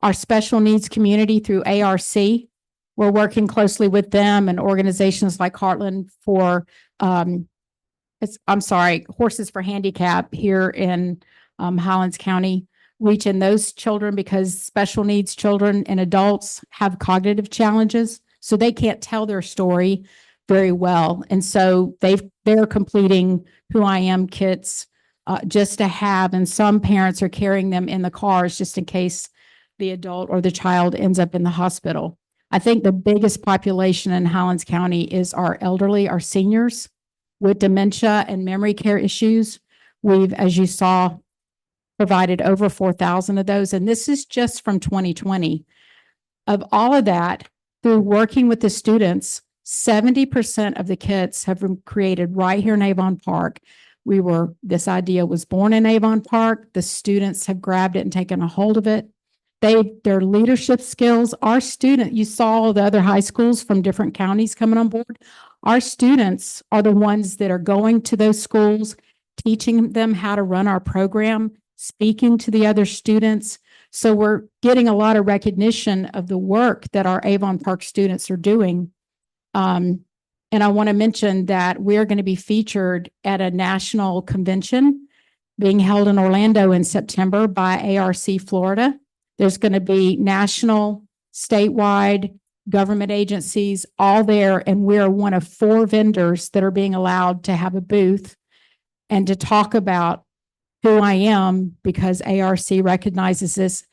Our special needs community through ARC, we're working closely with them and organizations like Heartland for, Horses for Handicap here in Highlands County, reaching those children because special needs children and adults have cognitive challenges, so they can't tell their story very well. And so they're completing Who I Am kits just to have, and some parents are carrying them in the cars just in case the adult or the child ends up in the hospital. I think the biggest population in Highlands County is our elderly, our seniors with dementia and memory care issues. We've, as you saw, provided over 4,000 of those, and this is just from 2020. Of all of that, through working with the students, 70% of the kits have been created right here in Avon Park. This idea was born in Avon Park. The students have grabbed it and taken a hold of it. Their leadership skills, you saw the other high schools from different counties coming on board. Our students are the ones that are going to those schools, teaching them how to run our program, speaking to the other students. So we're getting a lot of recognition of the work that our Avon Park students are doing. And I want to mention that we're going to be featured at a national convention being held in Orlando in September by ARC Florida. There's going to be national, statewide, government agencies all there, and we're one of 4 vendors that are being allowed to have a booth and to talk about Who I Am, because ARC recognizes this.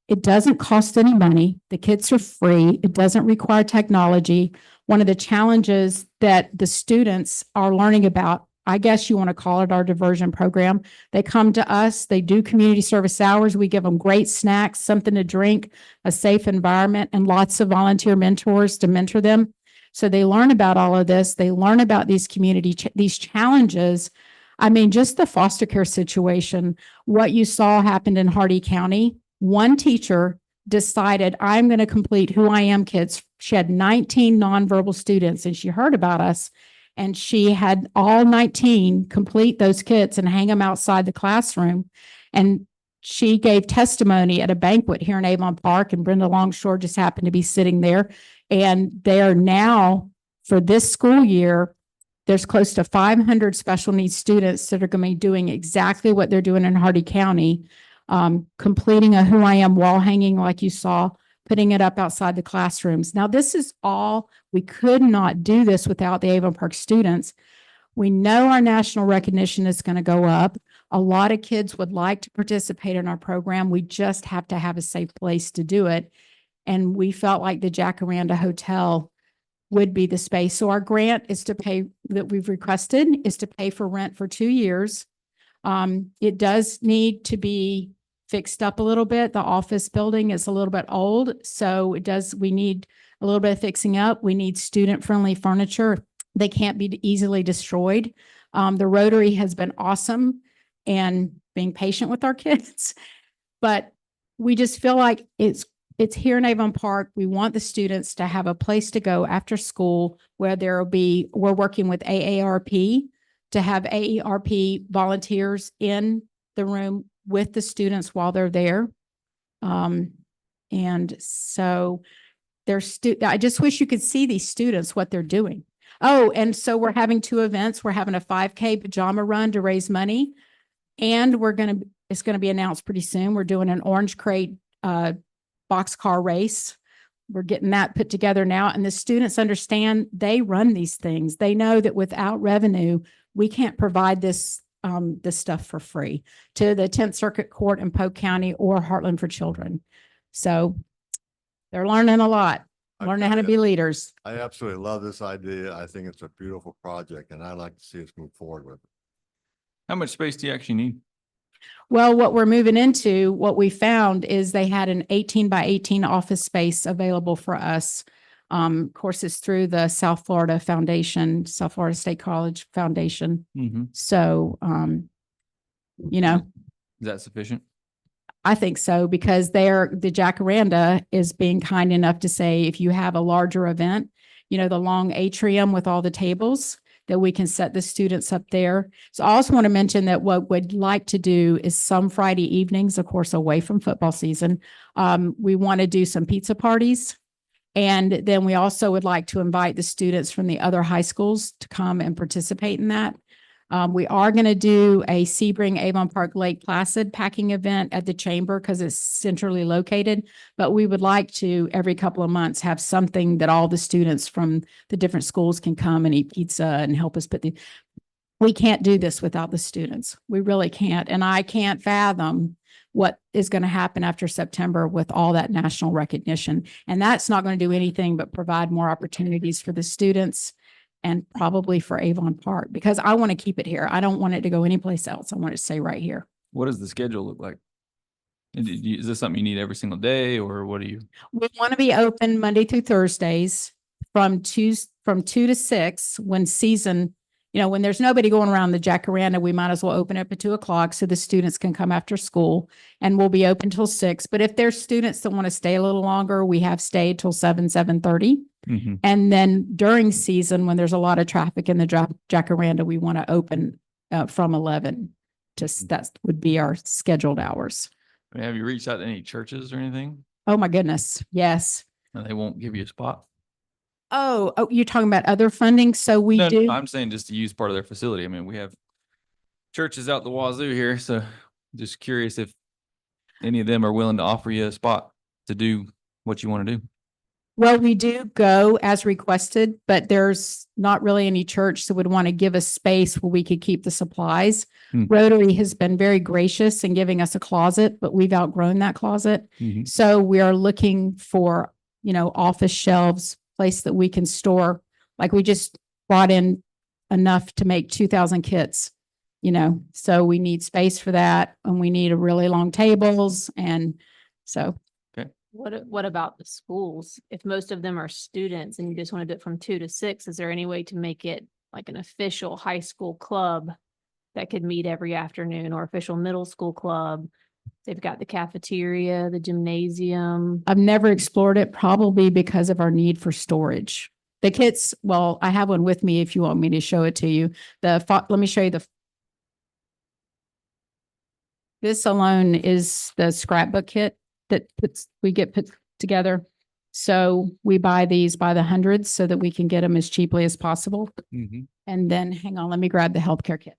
It doesn't cost any money. The kits are free. It doesn't require technology. One of the challenges that the students are learning about, I guess you want to call it our diversion program. They come to us, they do community service hours. We give them great snacks, something to drink, a safe environment, and lots of volunteer mentors to mentor them. So they learn about all of this. They learn about these these challenges. I mean, just the foster care situation, what you saw happened in Hardy County. One teacher decided, I'm going to complete Who I Am kits. She had 19 nonverbal students and she heard about us, and she had all 19 complete those kits and hang them outside the classroom. And she gave testimony at a banquet here in Avon Park, and Brenda Longshore just happened to be sitting there. And they are now, for this school year, there's close to 500 special needs students that are going to be doing exactly what they're doing in Hardy County, completing a Who I Am wall hanging like you saw, putting it up outside the classrooms. Now, this is all, we could not do this without the Avon Park students. We know our national recognition is going to go up. A lot of kids would like to participate in our program. We just have to have a safe place to do it. And we felt like the Jacaranda Hotel would be the space. So our grant is to pay, that we've requested, is to pay for rent for 2 years. It does need to be fixed up a little bit. The office building is a little bit old, so we need a little bit of fixing up. We need student-friendly furniture. They can't be easily destroyed. The Rotary has been awesome and being patient with our kids, but we just feel like it's here in Avon Park. We want the students to have a place to go after school where we're working with AARP to have AARP volunteers in the room with the students while they're there. And so I just wish you could see these students, what they're doing. Oh, and so we're having 2 events. We're having a 5K pajama run to raise money. And it's going to be announced pretty soon. We're doing an orange crate boxcar race. We're getting that put together now. And the students understand they run these things. They know that without revenue, we can't provide this this stuff for free to the 10th Circuit Court in Polk County or Heartland for Children. So they're learning a lot, I learning how tell to ya, be leaders. I absolutely love this idea. I think it's a beautiful project and I'd like to see us move forward with it. How much space do you actually need? Well, what we're moving into, what we found is they had an 18 by 18 office space available for us. Of course, it's through the South Florida Foundation, South Florida State College Foundation. Mm-hmm. So, you know, Is that sufficient? I think so because the Jacaranda is being kind enough to say, if you have a larger event, you know, the long atrium with all the tables, that we can set the students up there. So I also want to mention that what we'd like to do is some Friday evenings, of course, away from football season, we want to do some pizza parties. And then we also would like to invite the students from the other high schools to come and participate in that. We are going to do a Sebring Avon Park Lake Placid packing event at the chamber because it's centrally located. But we would like to, every couple of months, have something that all the students from the different schools can come and eat pizza and help us we can't do this without the students. We really can't. And I can't fathom what is going to happen after September with all that national recognition. And that's not going to do anything but provide more opportunities for the students and probably for Avon Park, because I want to keep it here. I don't want it to go anyplace else. I want it to stay right here. What does the schedule look like? Is this something you need every single day or what do you? We want to be open Monday through Thursdays from 2 to 6 when season, you know, when there's nobody going around the Jacaranda, we might as well open up at 2:00 so the students can come after school, and we'll be open till 6. But if there's students that want to stay a little longer, we have stayed till 7:30. Mm-hmm. And then during season, when there's a lot of traffic in the Jacaranda, we want to open from 11 to, that would be our scheduled hours. Have you reached out to any churches or anything? Oh my goodness. Yes. And they won't give you a spot? Oh, you're talking about other funding? So we No, do. I'm saying just to use part of their facility. I mean, we have churches out the wazoo here, so just curious if any of them are willing to offer you a spot to do what you want to do. Well, we do go as requested, but there's not really any church that would want to give us space where we could keep the supplies. Hmm. Rotary has been very gracious in giving us a closet, but we've outgrown that closet. Mhm. So we are looking for, you know, office shelves, place that we can store. Like we just brought in enough to make 2,000 kits, you know, so we need space for that and we need a really long tables. And so. What about the schools? If most of them are students and you just want to do it from 2 to 6, is there any way to make it like an official high school club that could meet every afternoon, or official middle school club? They've got the cafeteria, the gymnasium. I've never explored it, probably because of our need for storage. The kits, well, I have one with me if you want me to show it to you. Let me show you this alone is the scrapbook kit that we get put together. So we buy these by the hundreds so that we can get them as cheaply as possible. Mm-hmm. And then hang on, let me grab the healthcare kit.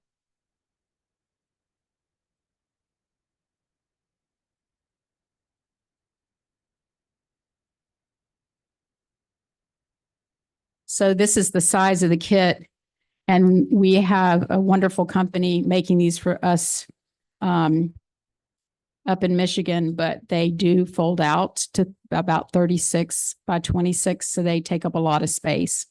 So this is the size of the kit. And we have a wonderful company making these for us up in Michigan, but they do fold out to about 36 by 26. So they take up a lot of space.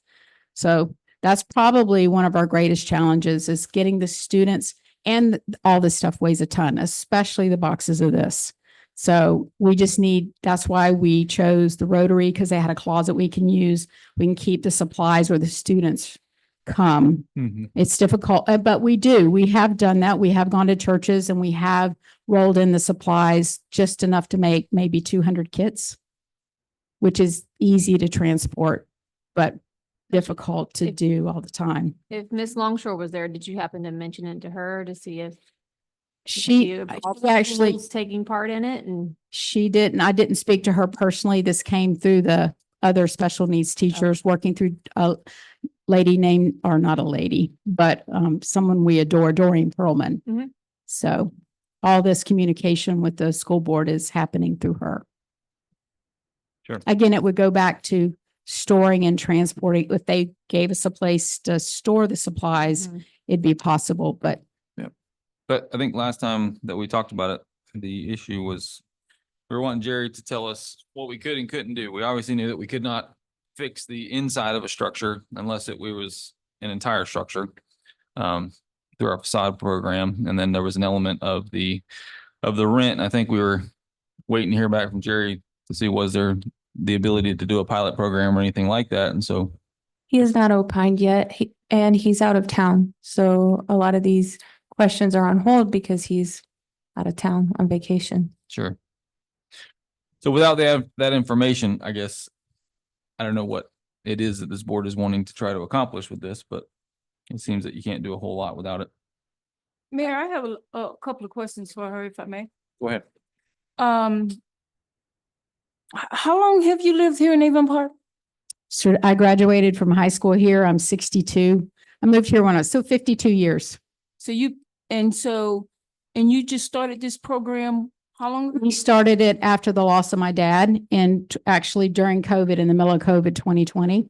So that's probably one of our greatest challenges is getting the students, and all this stuff weighs a ton, especially the boxes of this. So we just that's why we chose the Rotary, because they had a closet we can use. We can keep the supplies where the students come. Mm-hmm. It's difficult, but we have done that. We have gone to churches and we have rolled in the supplies just enough to make maybe 200 kits, which is easy to transport, but difficult to do all the time. If Miss Longshore was there, did you happen to mention it to her to see if She actually schools taking part in it? And she didn't. I didn't speak to her personally. This came through the other special needs teachers working through a lady named, or not a lady, but someone we adore, Doreen Perlman. Mhm. So all this communication with the school board is happening through her. Sure. Again, it would go back to storing and transporting. If they gave us a place to store the supplies, Mhm. it'd be possible, but Yep. But I think last time that we talked about it, the issue was we were wanting Jerry to tell us what we could and couldn't do. We obviously knew that we could not fix the inside of a structure unless it was an entire structure through our facade program. And then there was an element of the rent. I think we were waiting to hear back from Jerry to see was there the ability to do a pilot program or anything like that. And so He has not opined yet, and he's out of town. So a lot of these questions are on hold because he's out of town on vacation. sure. So without that information, I guess, I don't know what it is that this board is wanting to try to accomplish with this, but it seems that you can't do a whole lot without it. Mayor, I have a couple of questions for her, if I may. Go ahead. How long have you lived here in Avon Park? So I graduated from high school here. I'm 62. I moved here when I was so 52 years. So and you just started this program, how long? We started it after the loss of my dad and actually during COVID, in the middle of COVID 2020.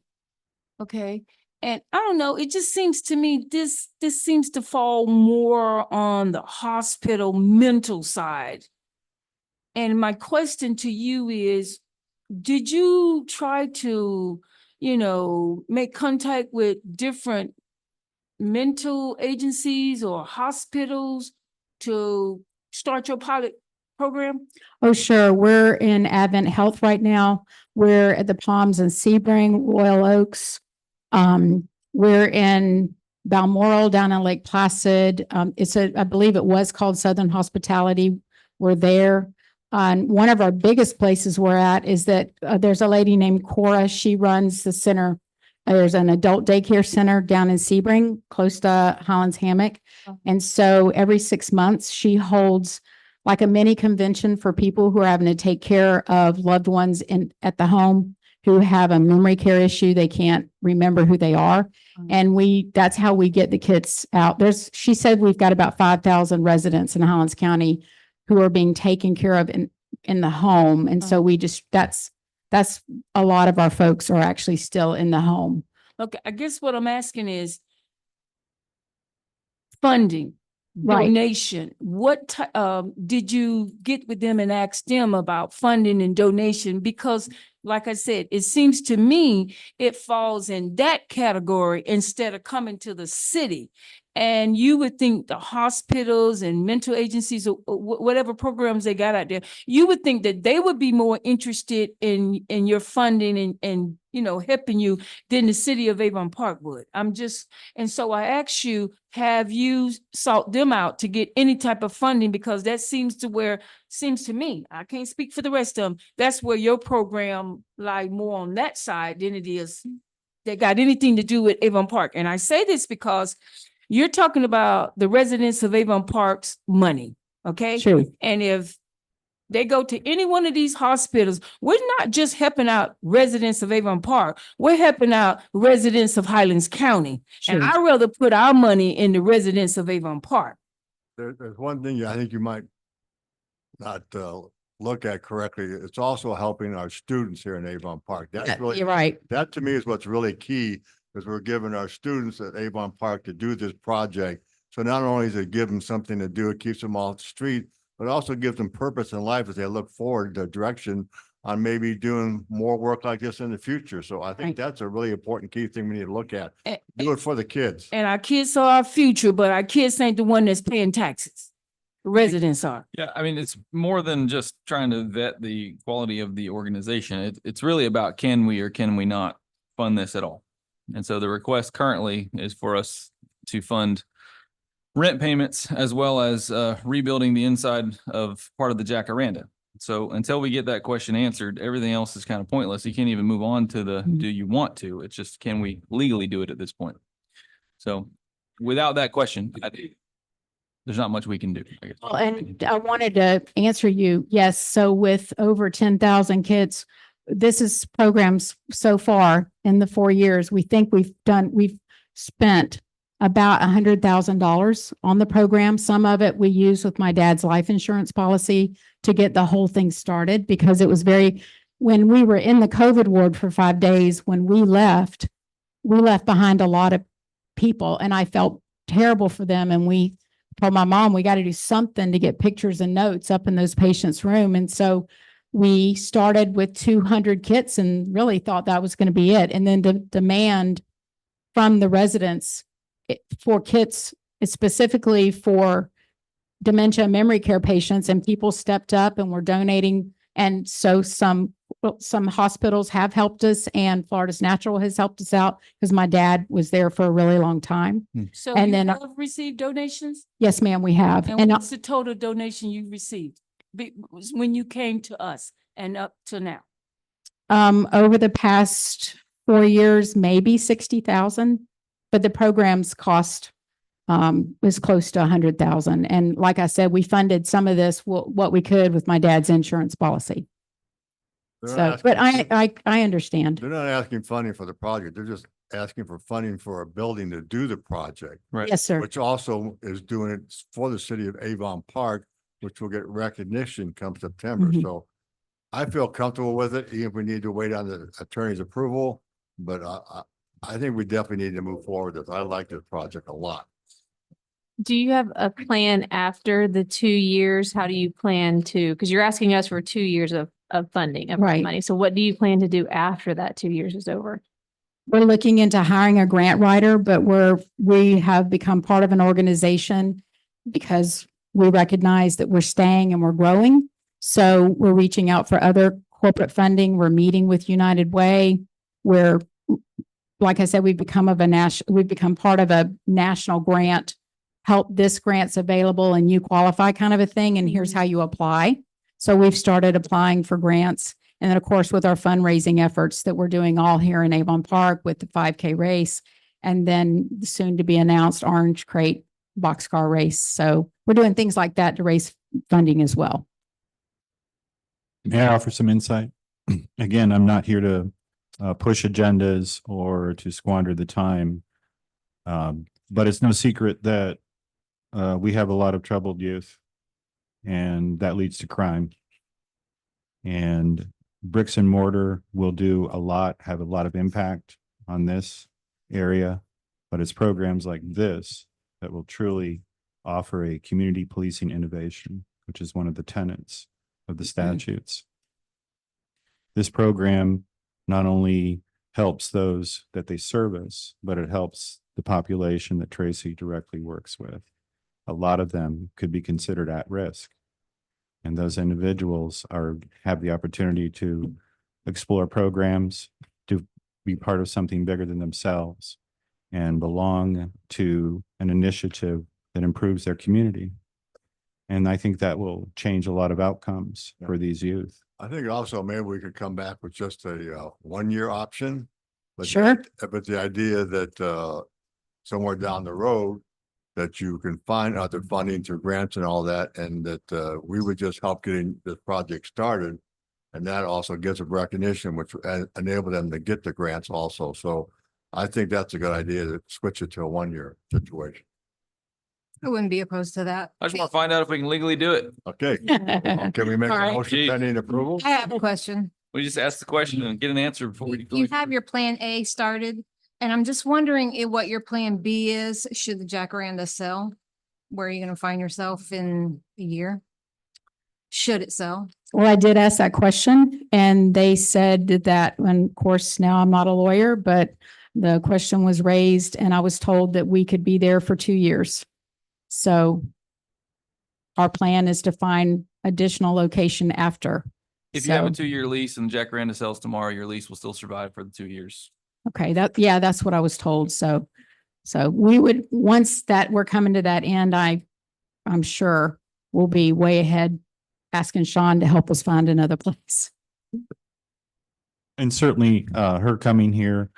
Okay. And I don't know, it just seems to me, this seems to fall more on the hospital mental side. And my question to you is, did you try to, make contact with different mental agencies or hospitals to start your pilot program? Oh, sure. We're in Advent Health right now. We're at the Palms and Sebring, Royal Oaks. We're in Balmoral down in Lake Placid. I believe it was called Southern Hospitality. We're there. One of our biggest places we're at is that there's a lady named Cora. She runs the center. There's an adult daycare center down in Sebring, close to Highlands Hammock. And so every 6 months, she holds like a mini convention for people who are having to take care of loved ones at the home who have a memory care issue. They can't remember who they are. And that's how we get the kids out. She said we've got about 5,000 residents in Highlands County who are being taken care of in the home. And so that's a lot of our folks are actually still in the home. Okay, I guess what I'm asking is funding, Right. donation. What did you get with them and ask them about funding and donation? Because like I said, it seems to me it falls in that category instead of coming to the city. And you would think the hospitals and mental agencies or whatever programs they got out there, you would think that they would be more interested in your funding and helping you than the city of Avon Park would. And so I ask you, have you sought them out to get any type of funding? Because that seems to me, I can't speak for the rest of them, that's where your program lie more on that side than it is that got anything to do with Avon Park. And I say this because you're talking about the residents of Avon Park's money, okay? True. And if they go to any one of these hospitals, we're not just helping out residents of Avon Park, we're helping out residents of Highlands County. Sure. And I'd rather put our money in the residents of Avon Park. There's one thing I think you might not look at correctly. It's also helping our students here in Avon Park. That's really, You're right. that to me is what's really key, is we're giving our students at Avon Park to do this project. So not only does it give them something to do, it keeps them off the street, but also gives them purpose in life as they look forward to direction on maybe doing more work like this in the future. So I think Right. that's a really important key thing we need to look at. Do it for the kids. And our kids are our future, but our kids ain't the one that's paying taxes. The residents are. Yeah, I mean, it's more than just trying to vet the quality of the organization. It's really about can we or can we not fund this at all? And so the request currently is for us to fund rent payments as well as rebuilding the inside of part of the Jacaranda. So until we get that question answered, everything else is kind of pointless. You can't even move on to the do you want to? It's just, can we legally do it at this point? So without that question, I think there's not much we can do, I guess. Well, and I wanted to answer you. Yes. So with over 10,000 kids, this is programs so far in the 4 years, we think we've spent about $100,000 on the program. Some of it we used with my dad's life insurance policy to get the whole thing started, because it was when we were in the COVID ward for 5 days, when we left behind a lot of people, and I felt terrible for them. And we told my mom, we got to do something to get pictures and notes up in those patients' room. And so we started with 200 kits and really thought that was going to be it. And then the demand from the residents for kits specifically for dementia and memory care patients, and people stepped up and were donating. And so some hospitals have helped us, and Florida's Natural has helped us out because my dad was there for a really long time. So And you then- have received donations? Yes, ma'am, we have. And And what's the total donation you received when you came to us and up to now? over the past 4 years, maybe 60,000, but the program's cost was close to 100,000. And like I said, we funded some of this, what we could with my dad's insurance policy. They're So, not but asking- I understand. They're not asking funding for the project. They're just asking for funding for a building to do the project, Right. Yes, sir. which also is doing it for the city of Avon Park, which will get recognition come September. Mhm. So I feel comfortable with it, even if we need to wait on the attorney's approval. But I think we definitely need to move forward with this. I like this project a lot. Do you have a plan after the 2 years? How do you plan to, because you're asking us for 2 years of funding, of Right. money. So what do you plan to do after that 2 years is over? We're looking into hiring a grant writer, but we have become part of an organization because we recognize that we're staying and we're growing. So we're reaching out for other corporate funding. We're meeting with United Way. We're, like I said, we've become part of a national grant. Help, this grant's available and you qualify kind of a thing. And here's how you apply. So we've started applying for grants. And then, of course, with our fundraising efforts that we're doing all here in Avon Park with the 5K race, and then the soon to be announced Orange Crate boxcar race. So we're doing things like that to raise funding as well. May I offer some insight? Again, I'm not here to push agendas or to squander the time. But it's no secret that we have a lot of troubled youth, and that leads to crime. And bricks and mortar will do a lot, have a lot of impact on this area, but it's programs like this that will truly offer a community policing innovation, which is one of the tenets of the statutes. This program not only helps those that they service, but it helps the population that Tracy directly works with. A lot of them could be considered at risk. And those individuals have the opportunity to explore programs, to be part of something bigger than themselves, and belong to an initiative that improves their community. And I think that will change a lot of outcomes for these youth. I think also maybe we could come back with just a 1-year option. But Sure. But the idea that somewhere down the road that you can find other funding through grants and all that, and that we would just help getting this project started. And that also gives them recognition, which enable them to get the grants also. So I think that's a good idea to switch it to a 1-year situation. I wouldn't be opposed to that. I just want to find out if we can legally do it. Okay, can we make All a right. motion pending approval? I have a question. We just ask the question and get an answer before we go. You have your plan A started, and I'm just wondering what your plan B is, should the Jacaranda sell? Where are you gonna find yourself in a year? Should it sell? Well, I did ask that question and they said that, and of course, now I'm not a lawyer, but the question was raised and I was told that we could be there for 2 years. So our plan is to find additional location after. If you have a So- 2-year lease and Jacaranda sells tomorrow, your lease will still survive for the 2 years. Okay, that's what I was told. So we would, once that we're coming to that end, I'm sure we'll be way ahead asking Sean to help us find another place. And certainly, her coming here,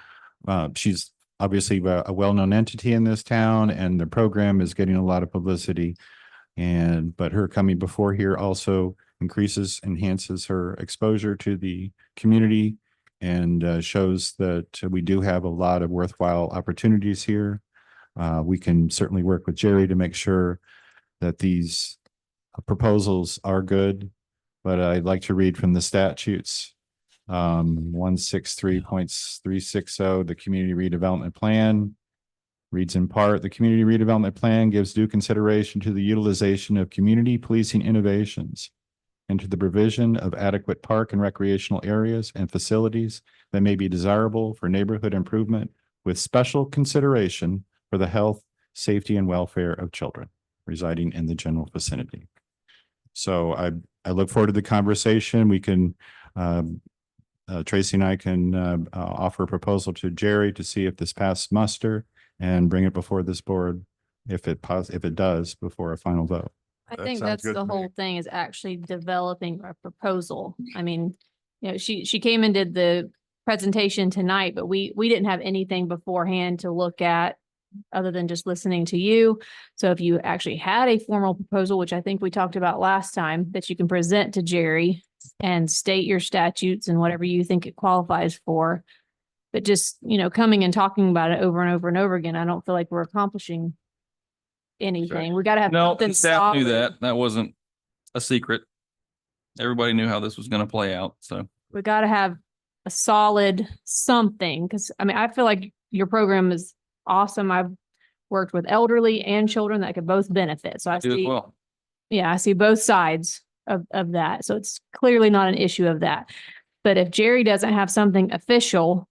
she's obviously a well-known entity in this town, and the program is getting a lot of publicity. But her coming before here also enhances her exposure to the community and shows that we do have a lot of worthwhile opportunities here. We can certainly work with Jerry to make sure that these proposals are good, but I'd like to read from the statutes. 163.360, the community redevelopment plan. Reads in part, the community redevelopment plan gives due consideration to the utilization of community policing innovations and to the provision of adequate park and recreational areas and facilities that may be desirable for neighborhood improvement with special consideration for the health, safety, and welfare of children residing in the general vicinity. So I look forward to the conversation. We can, Tracy and I can offer a proposal to Jerry to see if this passes muster and bring it before this board if it does before a final vote. I That think sounds that's good the to me. whole thing is actually developing a proposal. I mean, you know, she came and did the presentation tonight, but we didn't have anything beforehand to look at other than just listening to you. So if you actually had a formal proposal, which I think we talked about last time, that you can present to Jerry and state your statutes and whatever you think it qualifies for. But just, you know, coming and talking about it over and over and over again, I don't feel like we're accomplishing anything. We gotta have No, something staff knew solid. that. That wasn't a secret. Everybody knew how this was going to play out. So We gotta have a solid something, because I mean, I feel like your program is awesome. I've worked with elderly and children that could both benefit. So I do as see, well. yeah, I see both sides of that. So it's clearly not an issue of that. But if Jerry doesn't have something official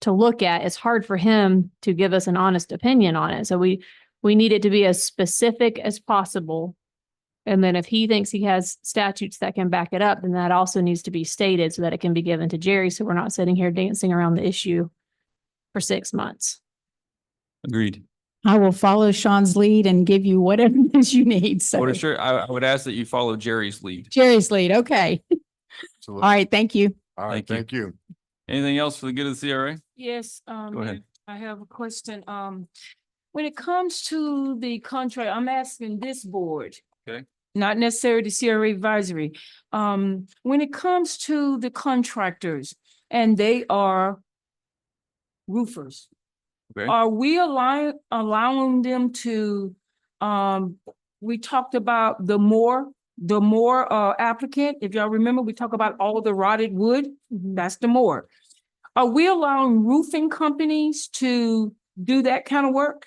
to look at, it's hard for him to give us an honest opinion on it. So we need it to be as specific as possible. And then if he thinks he has statutes that can back it up, then that also needs to be stated so that it can be given to Jerry. So we're not sitting here dancing around the issue for 6 months. Agreed. I will follow Sean's lead and give you whatever it is you need. So I would ask that you follow Jerry's lead. Jerry's lead. Okay. All right. Thank you. All right, Thank you. thank you. Anything else for the good of the CRA? Yes, Go ahead. I have a question. When it comes to the contract, I'm asking this board. Okay. Not necessarily the CRA advisory. When it comes to the contractors and they are roofers. Okay. Are we allowing them to, we talked about the more applicant, if y'all remember, we talked about all the rotted wood, that's the more. Are we allowing roofing companies to do that kind of work?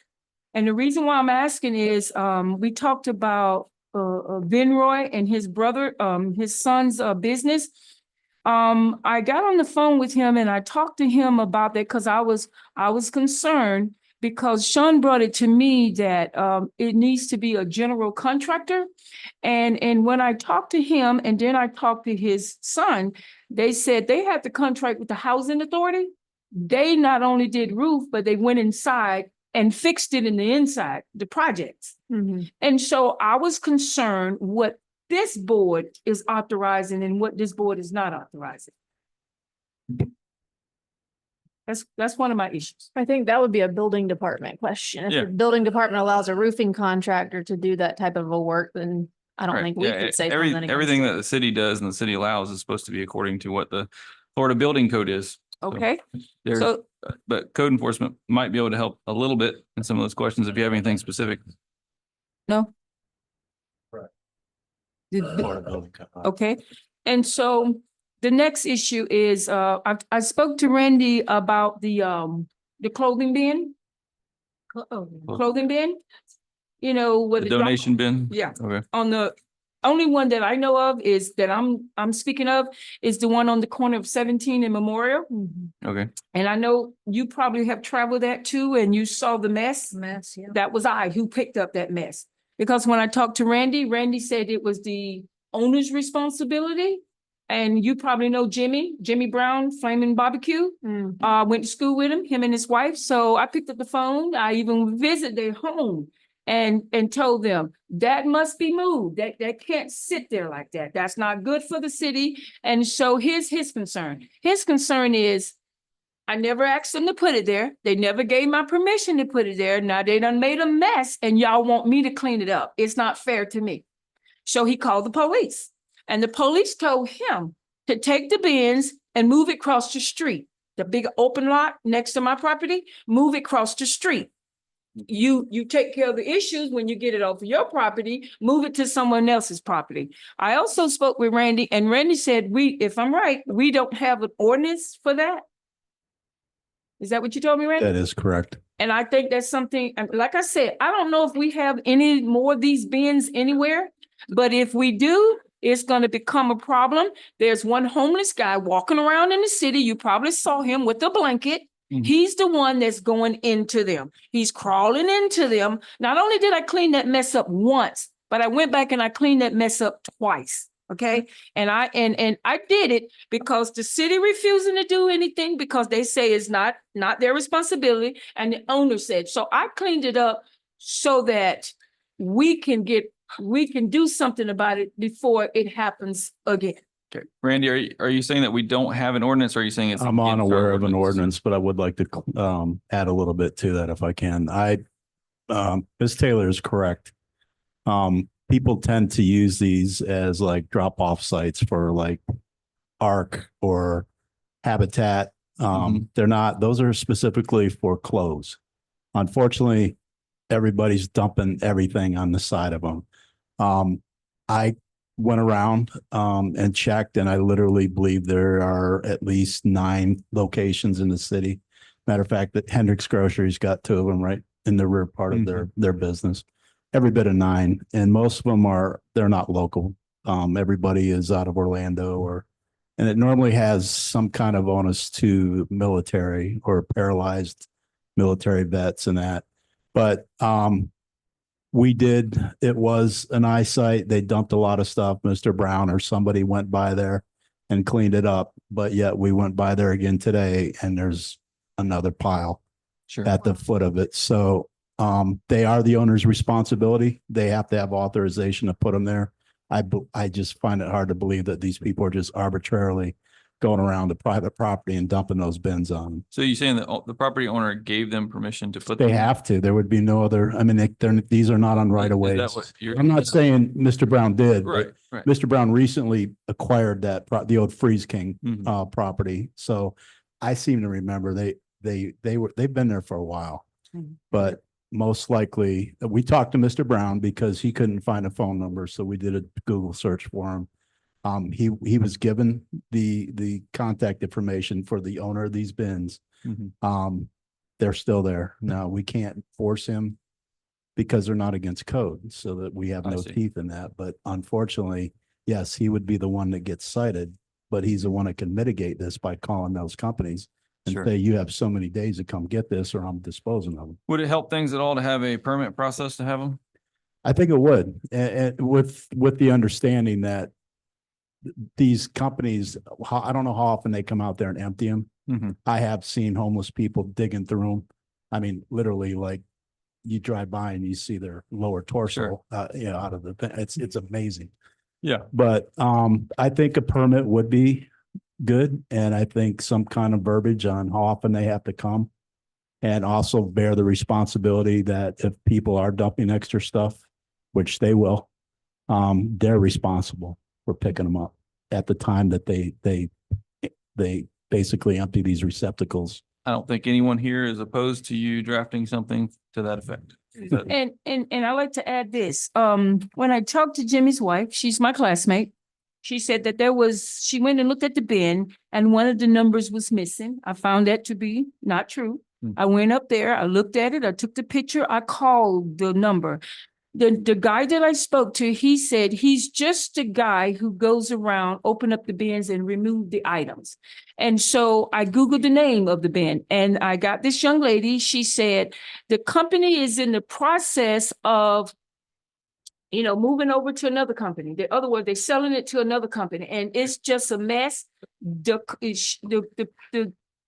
And the reason why I'm asking is, we talked about Vinroy and his brother, his son's business. I got on the phone with him and I talked to him about that because I was concerned because Sean brought it to me that it needs to be a general contractor. And when I talked to him and then I talked to his son, they said they had the contract with the housing authority. They not only did roof, but they went inside and fixed it in the inside, the projects. And so I was concerned what this board is authorizing and what this board is not authorizing. That's one of my issues. I think that would be a building department question. If Yeah. the building department allows a roofing contractor to do that type of a work, then I don't Right. think we Yeah, could say every- something against everything it. that the city does and the city allows is supposed to be according to what the Florida Building Code is. Okay, There's, so but code enforcement might be able to help a little bit in some of those questions if you have anything specific. no. Right. Did- Okay, and so the next issue is, I spoke to Randy about the clothing bin. Clothing bin, you know, what. The donation bin? Yeah. Okay. On the only one that I know of is that I'm speaking of is the one on the corner of 17 and Memorial. Okay. And I know you probably have traveled that too, and you saw the mess. Yeah. That was I who picked up that mess. Because when I talked to Randy, Randy said it was the owner's responsibility. And you probably know Jimmy Brown, Flaming Barbecue. Went to school with him and his wife. So I picked up the phone. I even visited their home and told them that must be moved. That can't sit there like that. That's not good for the city. And so here's his concern. His concern is I never asked them to put it there. They never gave my permission to put it there. Now they done made a mess and y'all want me to clean it up. It's not fair to me. So he called the police and the police told him to take the bins and move it across the street. The big open lot next to my property, move it across the street. You take care of the issues when you get it off of your property, move it to someone else's property. I also spoke with Randy and Randy said, if I'm right, we don't have an ordinance for that. Is that what you told me, Randy? That is correct. And I think that's something, and like I said, I don't know if we have any more of these bins anywhere, but if we do, it's gonna become a problem. There's one homeless guy walking around in the city. You probably saw him with a blanket. Mhm. He's the one that's going into them. He's crawling into them. Not only did I clean that mess up once, but I went back and I cleaned that mess up twice. Okay, and I did it because the city refusing to do anything because they say it's not their responsibility, and the owner said so. I cleaned it up so that we can do something about it before it happens again. Okay, Randy, are you saying that we don't have an ordinance, or are you saying it's? I'm against our unaware of an ordinance, but I would like to add a little bit to that if I can. Ms. Taylor is correct. People tend to use these as like drop-off sites for like ARC or Habitat. They're not, those are specifically for clothes. Unfortunately, everybody's dumping everything on the side of them. I went around and checked, and I literally believe there are at least 9 locations in the city. Matter of fact, that Hendrick's Grocery's got 2 of them right in the rear part of their business. Every bit of 9, and most of them they're not local. Everybody is out of Orlando and it normally has some kind of onus to military or paralyzed military vets and that. But it was an eyesight. They dumped a lot of stuff. Mr. Brown or somebody went by there and cleaned it up. But yet we went by there again today and there's another pile at the foot of it. So they are the owner's responsibility. They have to have authorization to put them there. I just find it hard to believe that these people are just arbitrarily going around the private property and dumping those bins on them. So you're saying that the property owner gave them permission to put? They have to. There would be no other. I mean, these are not on right of ways. I'm not saying Mr. Brown did. Right, but right. Mr. Brown recently acquired the old Freeze King Mhm. property. So I seem to remember they've been there for a while, but most likely we talked to Mr. Brown because he couldn't find a phone number. So we did a Google search for him. He was given the contact information for the owner of these bins. Mhm. They're still there. Now we can't force him because they're not against code, so that we have I no see. teeth in that. But unfortunately, yes, he would be the one that gets cited, but he's the one that can mitigate this by calling those companies and Sure. say, you have so many days to come get this or I'm disposing of them. Would it help things at all to have a permit process to have them? I think it would, and with the understanding that these companies, I don't know how often they come out there and empty them. Mhm. I have seen homeless people digging through them. I mean, literally, like you drive by and you see their lower torso, out of it's amazing. Yeah. But I think a permit would be good, and I think some kind of verbiage on how often they have to come, and also bear the responsibility that if people are dumping extra stuff, which they will, they're responsible for picking them up at the time that they basically empty these receptacles. I don't think anyone here is opposed to you drafting something to that effect. Is that- And I like to add this, when I talked to Jimmy's wife, she's my classmate. She said that she went and looked at the bin and one of the numbers was missing. I found that to be not true. Hmm. I went up there, I looked at it, I took the picture, I called the number. The guy that I spoke to, he said he's just the guy who goes around, open up the bins and remove the items. And so I Googled the name of the bin and I got this young lady. She said the company is in the process of, moving over to another company. In other words, they're selling it to another company and it's just a mess.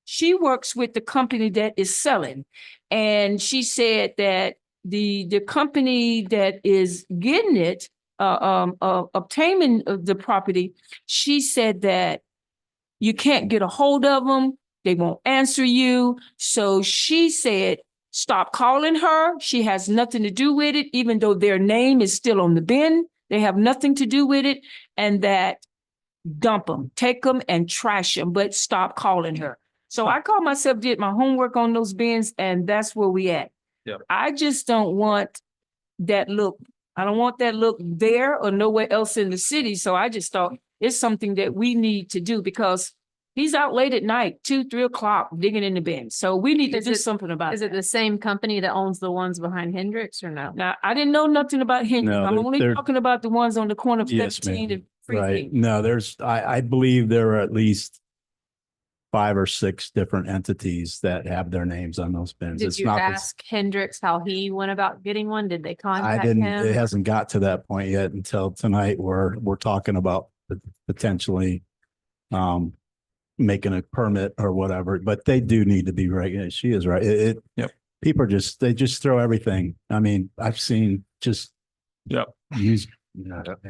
She works with the company that is selling. And she said that the company that is getting it, obtaining the property, she said that you can't get a hold of them. They won't answer you. So she said, stop calling her. She has nothing to do with it, even though their name is still on the bin. They have nothing to do with it. And that dump them, take them and trash them, but stop calling her. So I called myself, did my homework on those bins, and that's where we at. Yep. I just don't want that look. I don't want that look there or nowhere else in the city. So I just thought it's something that we need to do because He's out late at night, 2, 3 o'clock, digging in the bin. So we need to Is do it- something about Is it it. the same company that owns the ones behind Hendrix or no? Now, I didn't know nothing about him. No, I'm only they're- talking about the ones on the corner of Yes, 17 ma'am. and Free Right. King. No, I believe there are at least 5 or 6 different entities that have their names on those bins. Did It's you not, ask Hendrix how he went about getting one? Did they I contact didn't, it him? hasn't got to that point yet until tonight where we're talking about potentially making a permit or whatever, but they do need to be regulated. She is right. Yep. People they just throw everything. I mean, I've seen just Yep. use.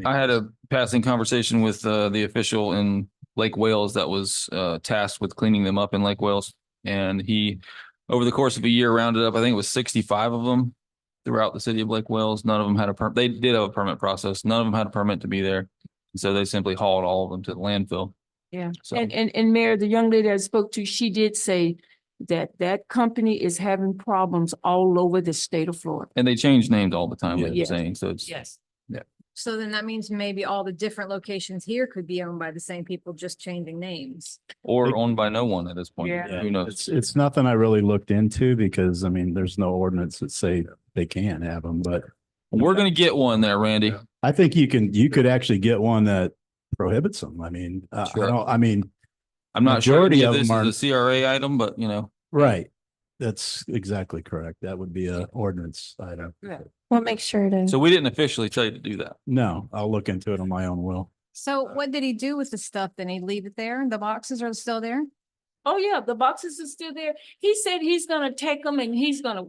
I had a passing conversation with the official in Lake Wales that was tasked with cleaning them up in Lake Wales. And he, over the course of a year, rounded up, I think it was 65 of them throughout the city of Lake Wales. None of them had a permit. They did have a permit process. None of them had a permit to be there. So they simply hauled all of them to the landfill. Yeah. So- And Mayor, the young lady I spoke to, she did say that company is having problems all over the state of Florida. And they change names all the time, like you're Yes. saying. So it's, Yes. So then that means maybe all the different locations here could be owned by the same people, just changing names. or owned by no one at this point. Yeah. Who knows? It's nothing I really looked into because I mean, there's no ordinance that say they can have them, but We're going to get one there, Randy. I think you could actually get one that prohibits them. I mean, Sure. I mean, I'm not sure Majority if of this them is a CRA item, but you know, right. That's exactly correct. That would be a ordinance item. We'll make sure to. so we didn't officially tell you to do that. No, I'll look into it on my own will. So what did he do with the stuff? Then he leave it there? The boxes are still there? Oh, yeah, the boxes are still there. He said he's gonna take them and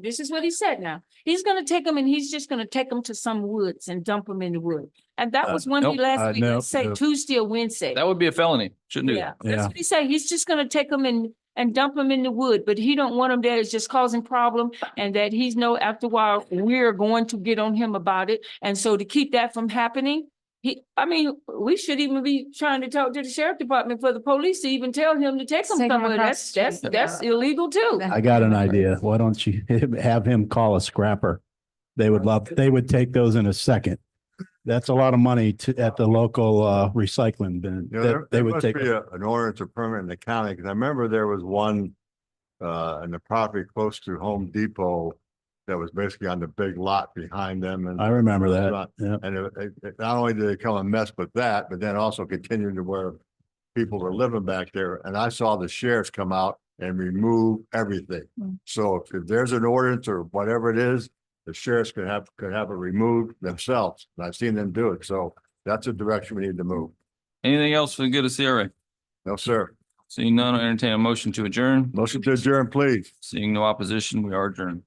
this is what he said now. He's gonna take them and he's just gonna take them to some woods and dump them in the wood. And that was one nope, last week, no, let's say no. Tuesday or Wednesday. That would be a felony. Shouldn't do Yeah, that. that's Yeah. what he said. He's just gonna take them and dump them in the wood, but he don't want them there. It's just causing problem. And that he's know after a while, we're going to get on him about it. And so to keep that from happening, we should even be trying to talk to the sheriff department for the police to even tell him to take them Take 'em somewhere. across That's, the that's, street. that's illegal too. I got an idea. Why don't you have him call a scrapper? They would take those in a second. That's a lot of money at the local recycling bin. You know, That there they would must take. be an ordinance or permit in the county, because I remember there was one in the property close to Home Depot that was basically on the big lot behind them and. I remember that. Yeah. And not only did it come a mess with that, but then also continued to where people were living back there. And I saw the sheriffs come out and remove everything. So if there's an ordinance or whatever it is, the sheriffs could have it removed themselves. And I've seen them do it. So that's a direction we need to move. Anything else for the good of CRA? No, sir. Seeing none, I'll entertain a motion to adjourn. Motion to adjourn, please. Seeing no opposition, we are adjourned.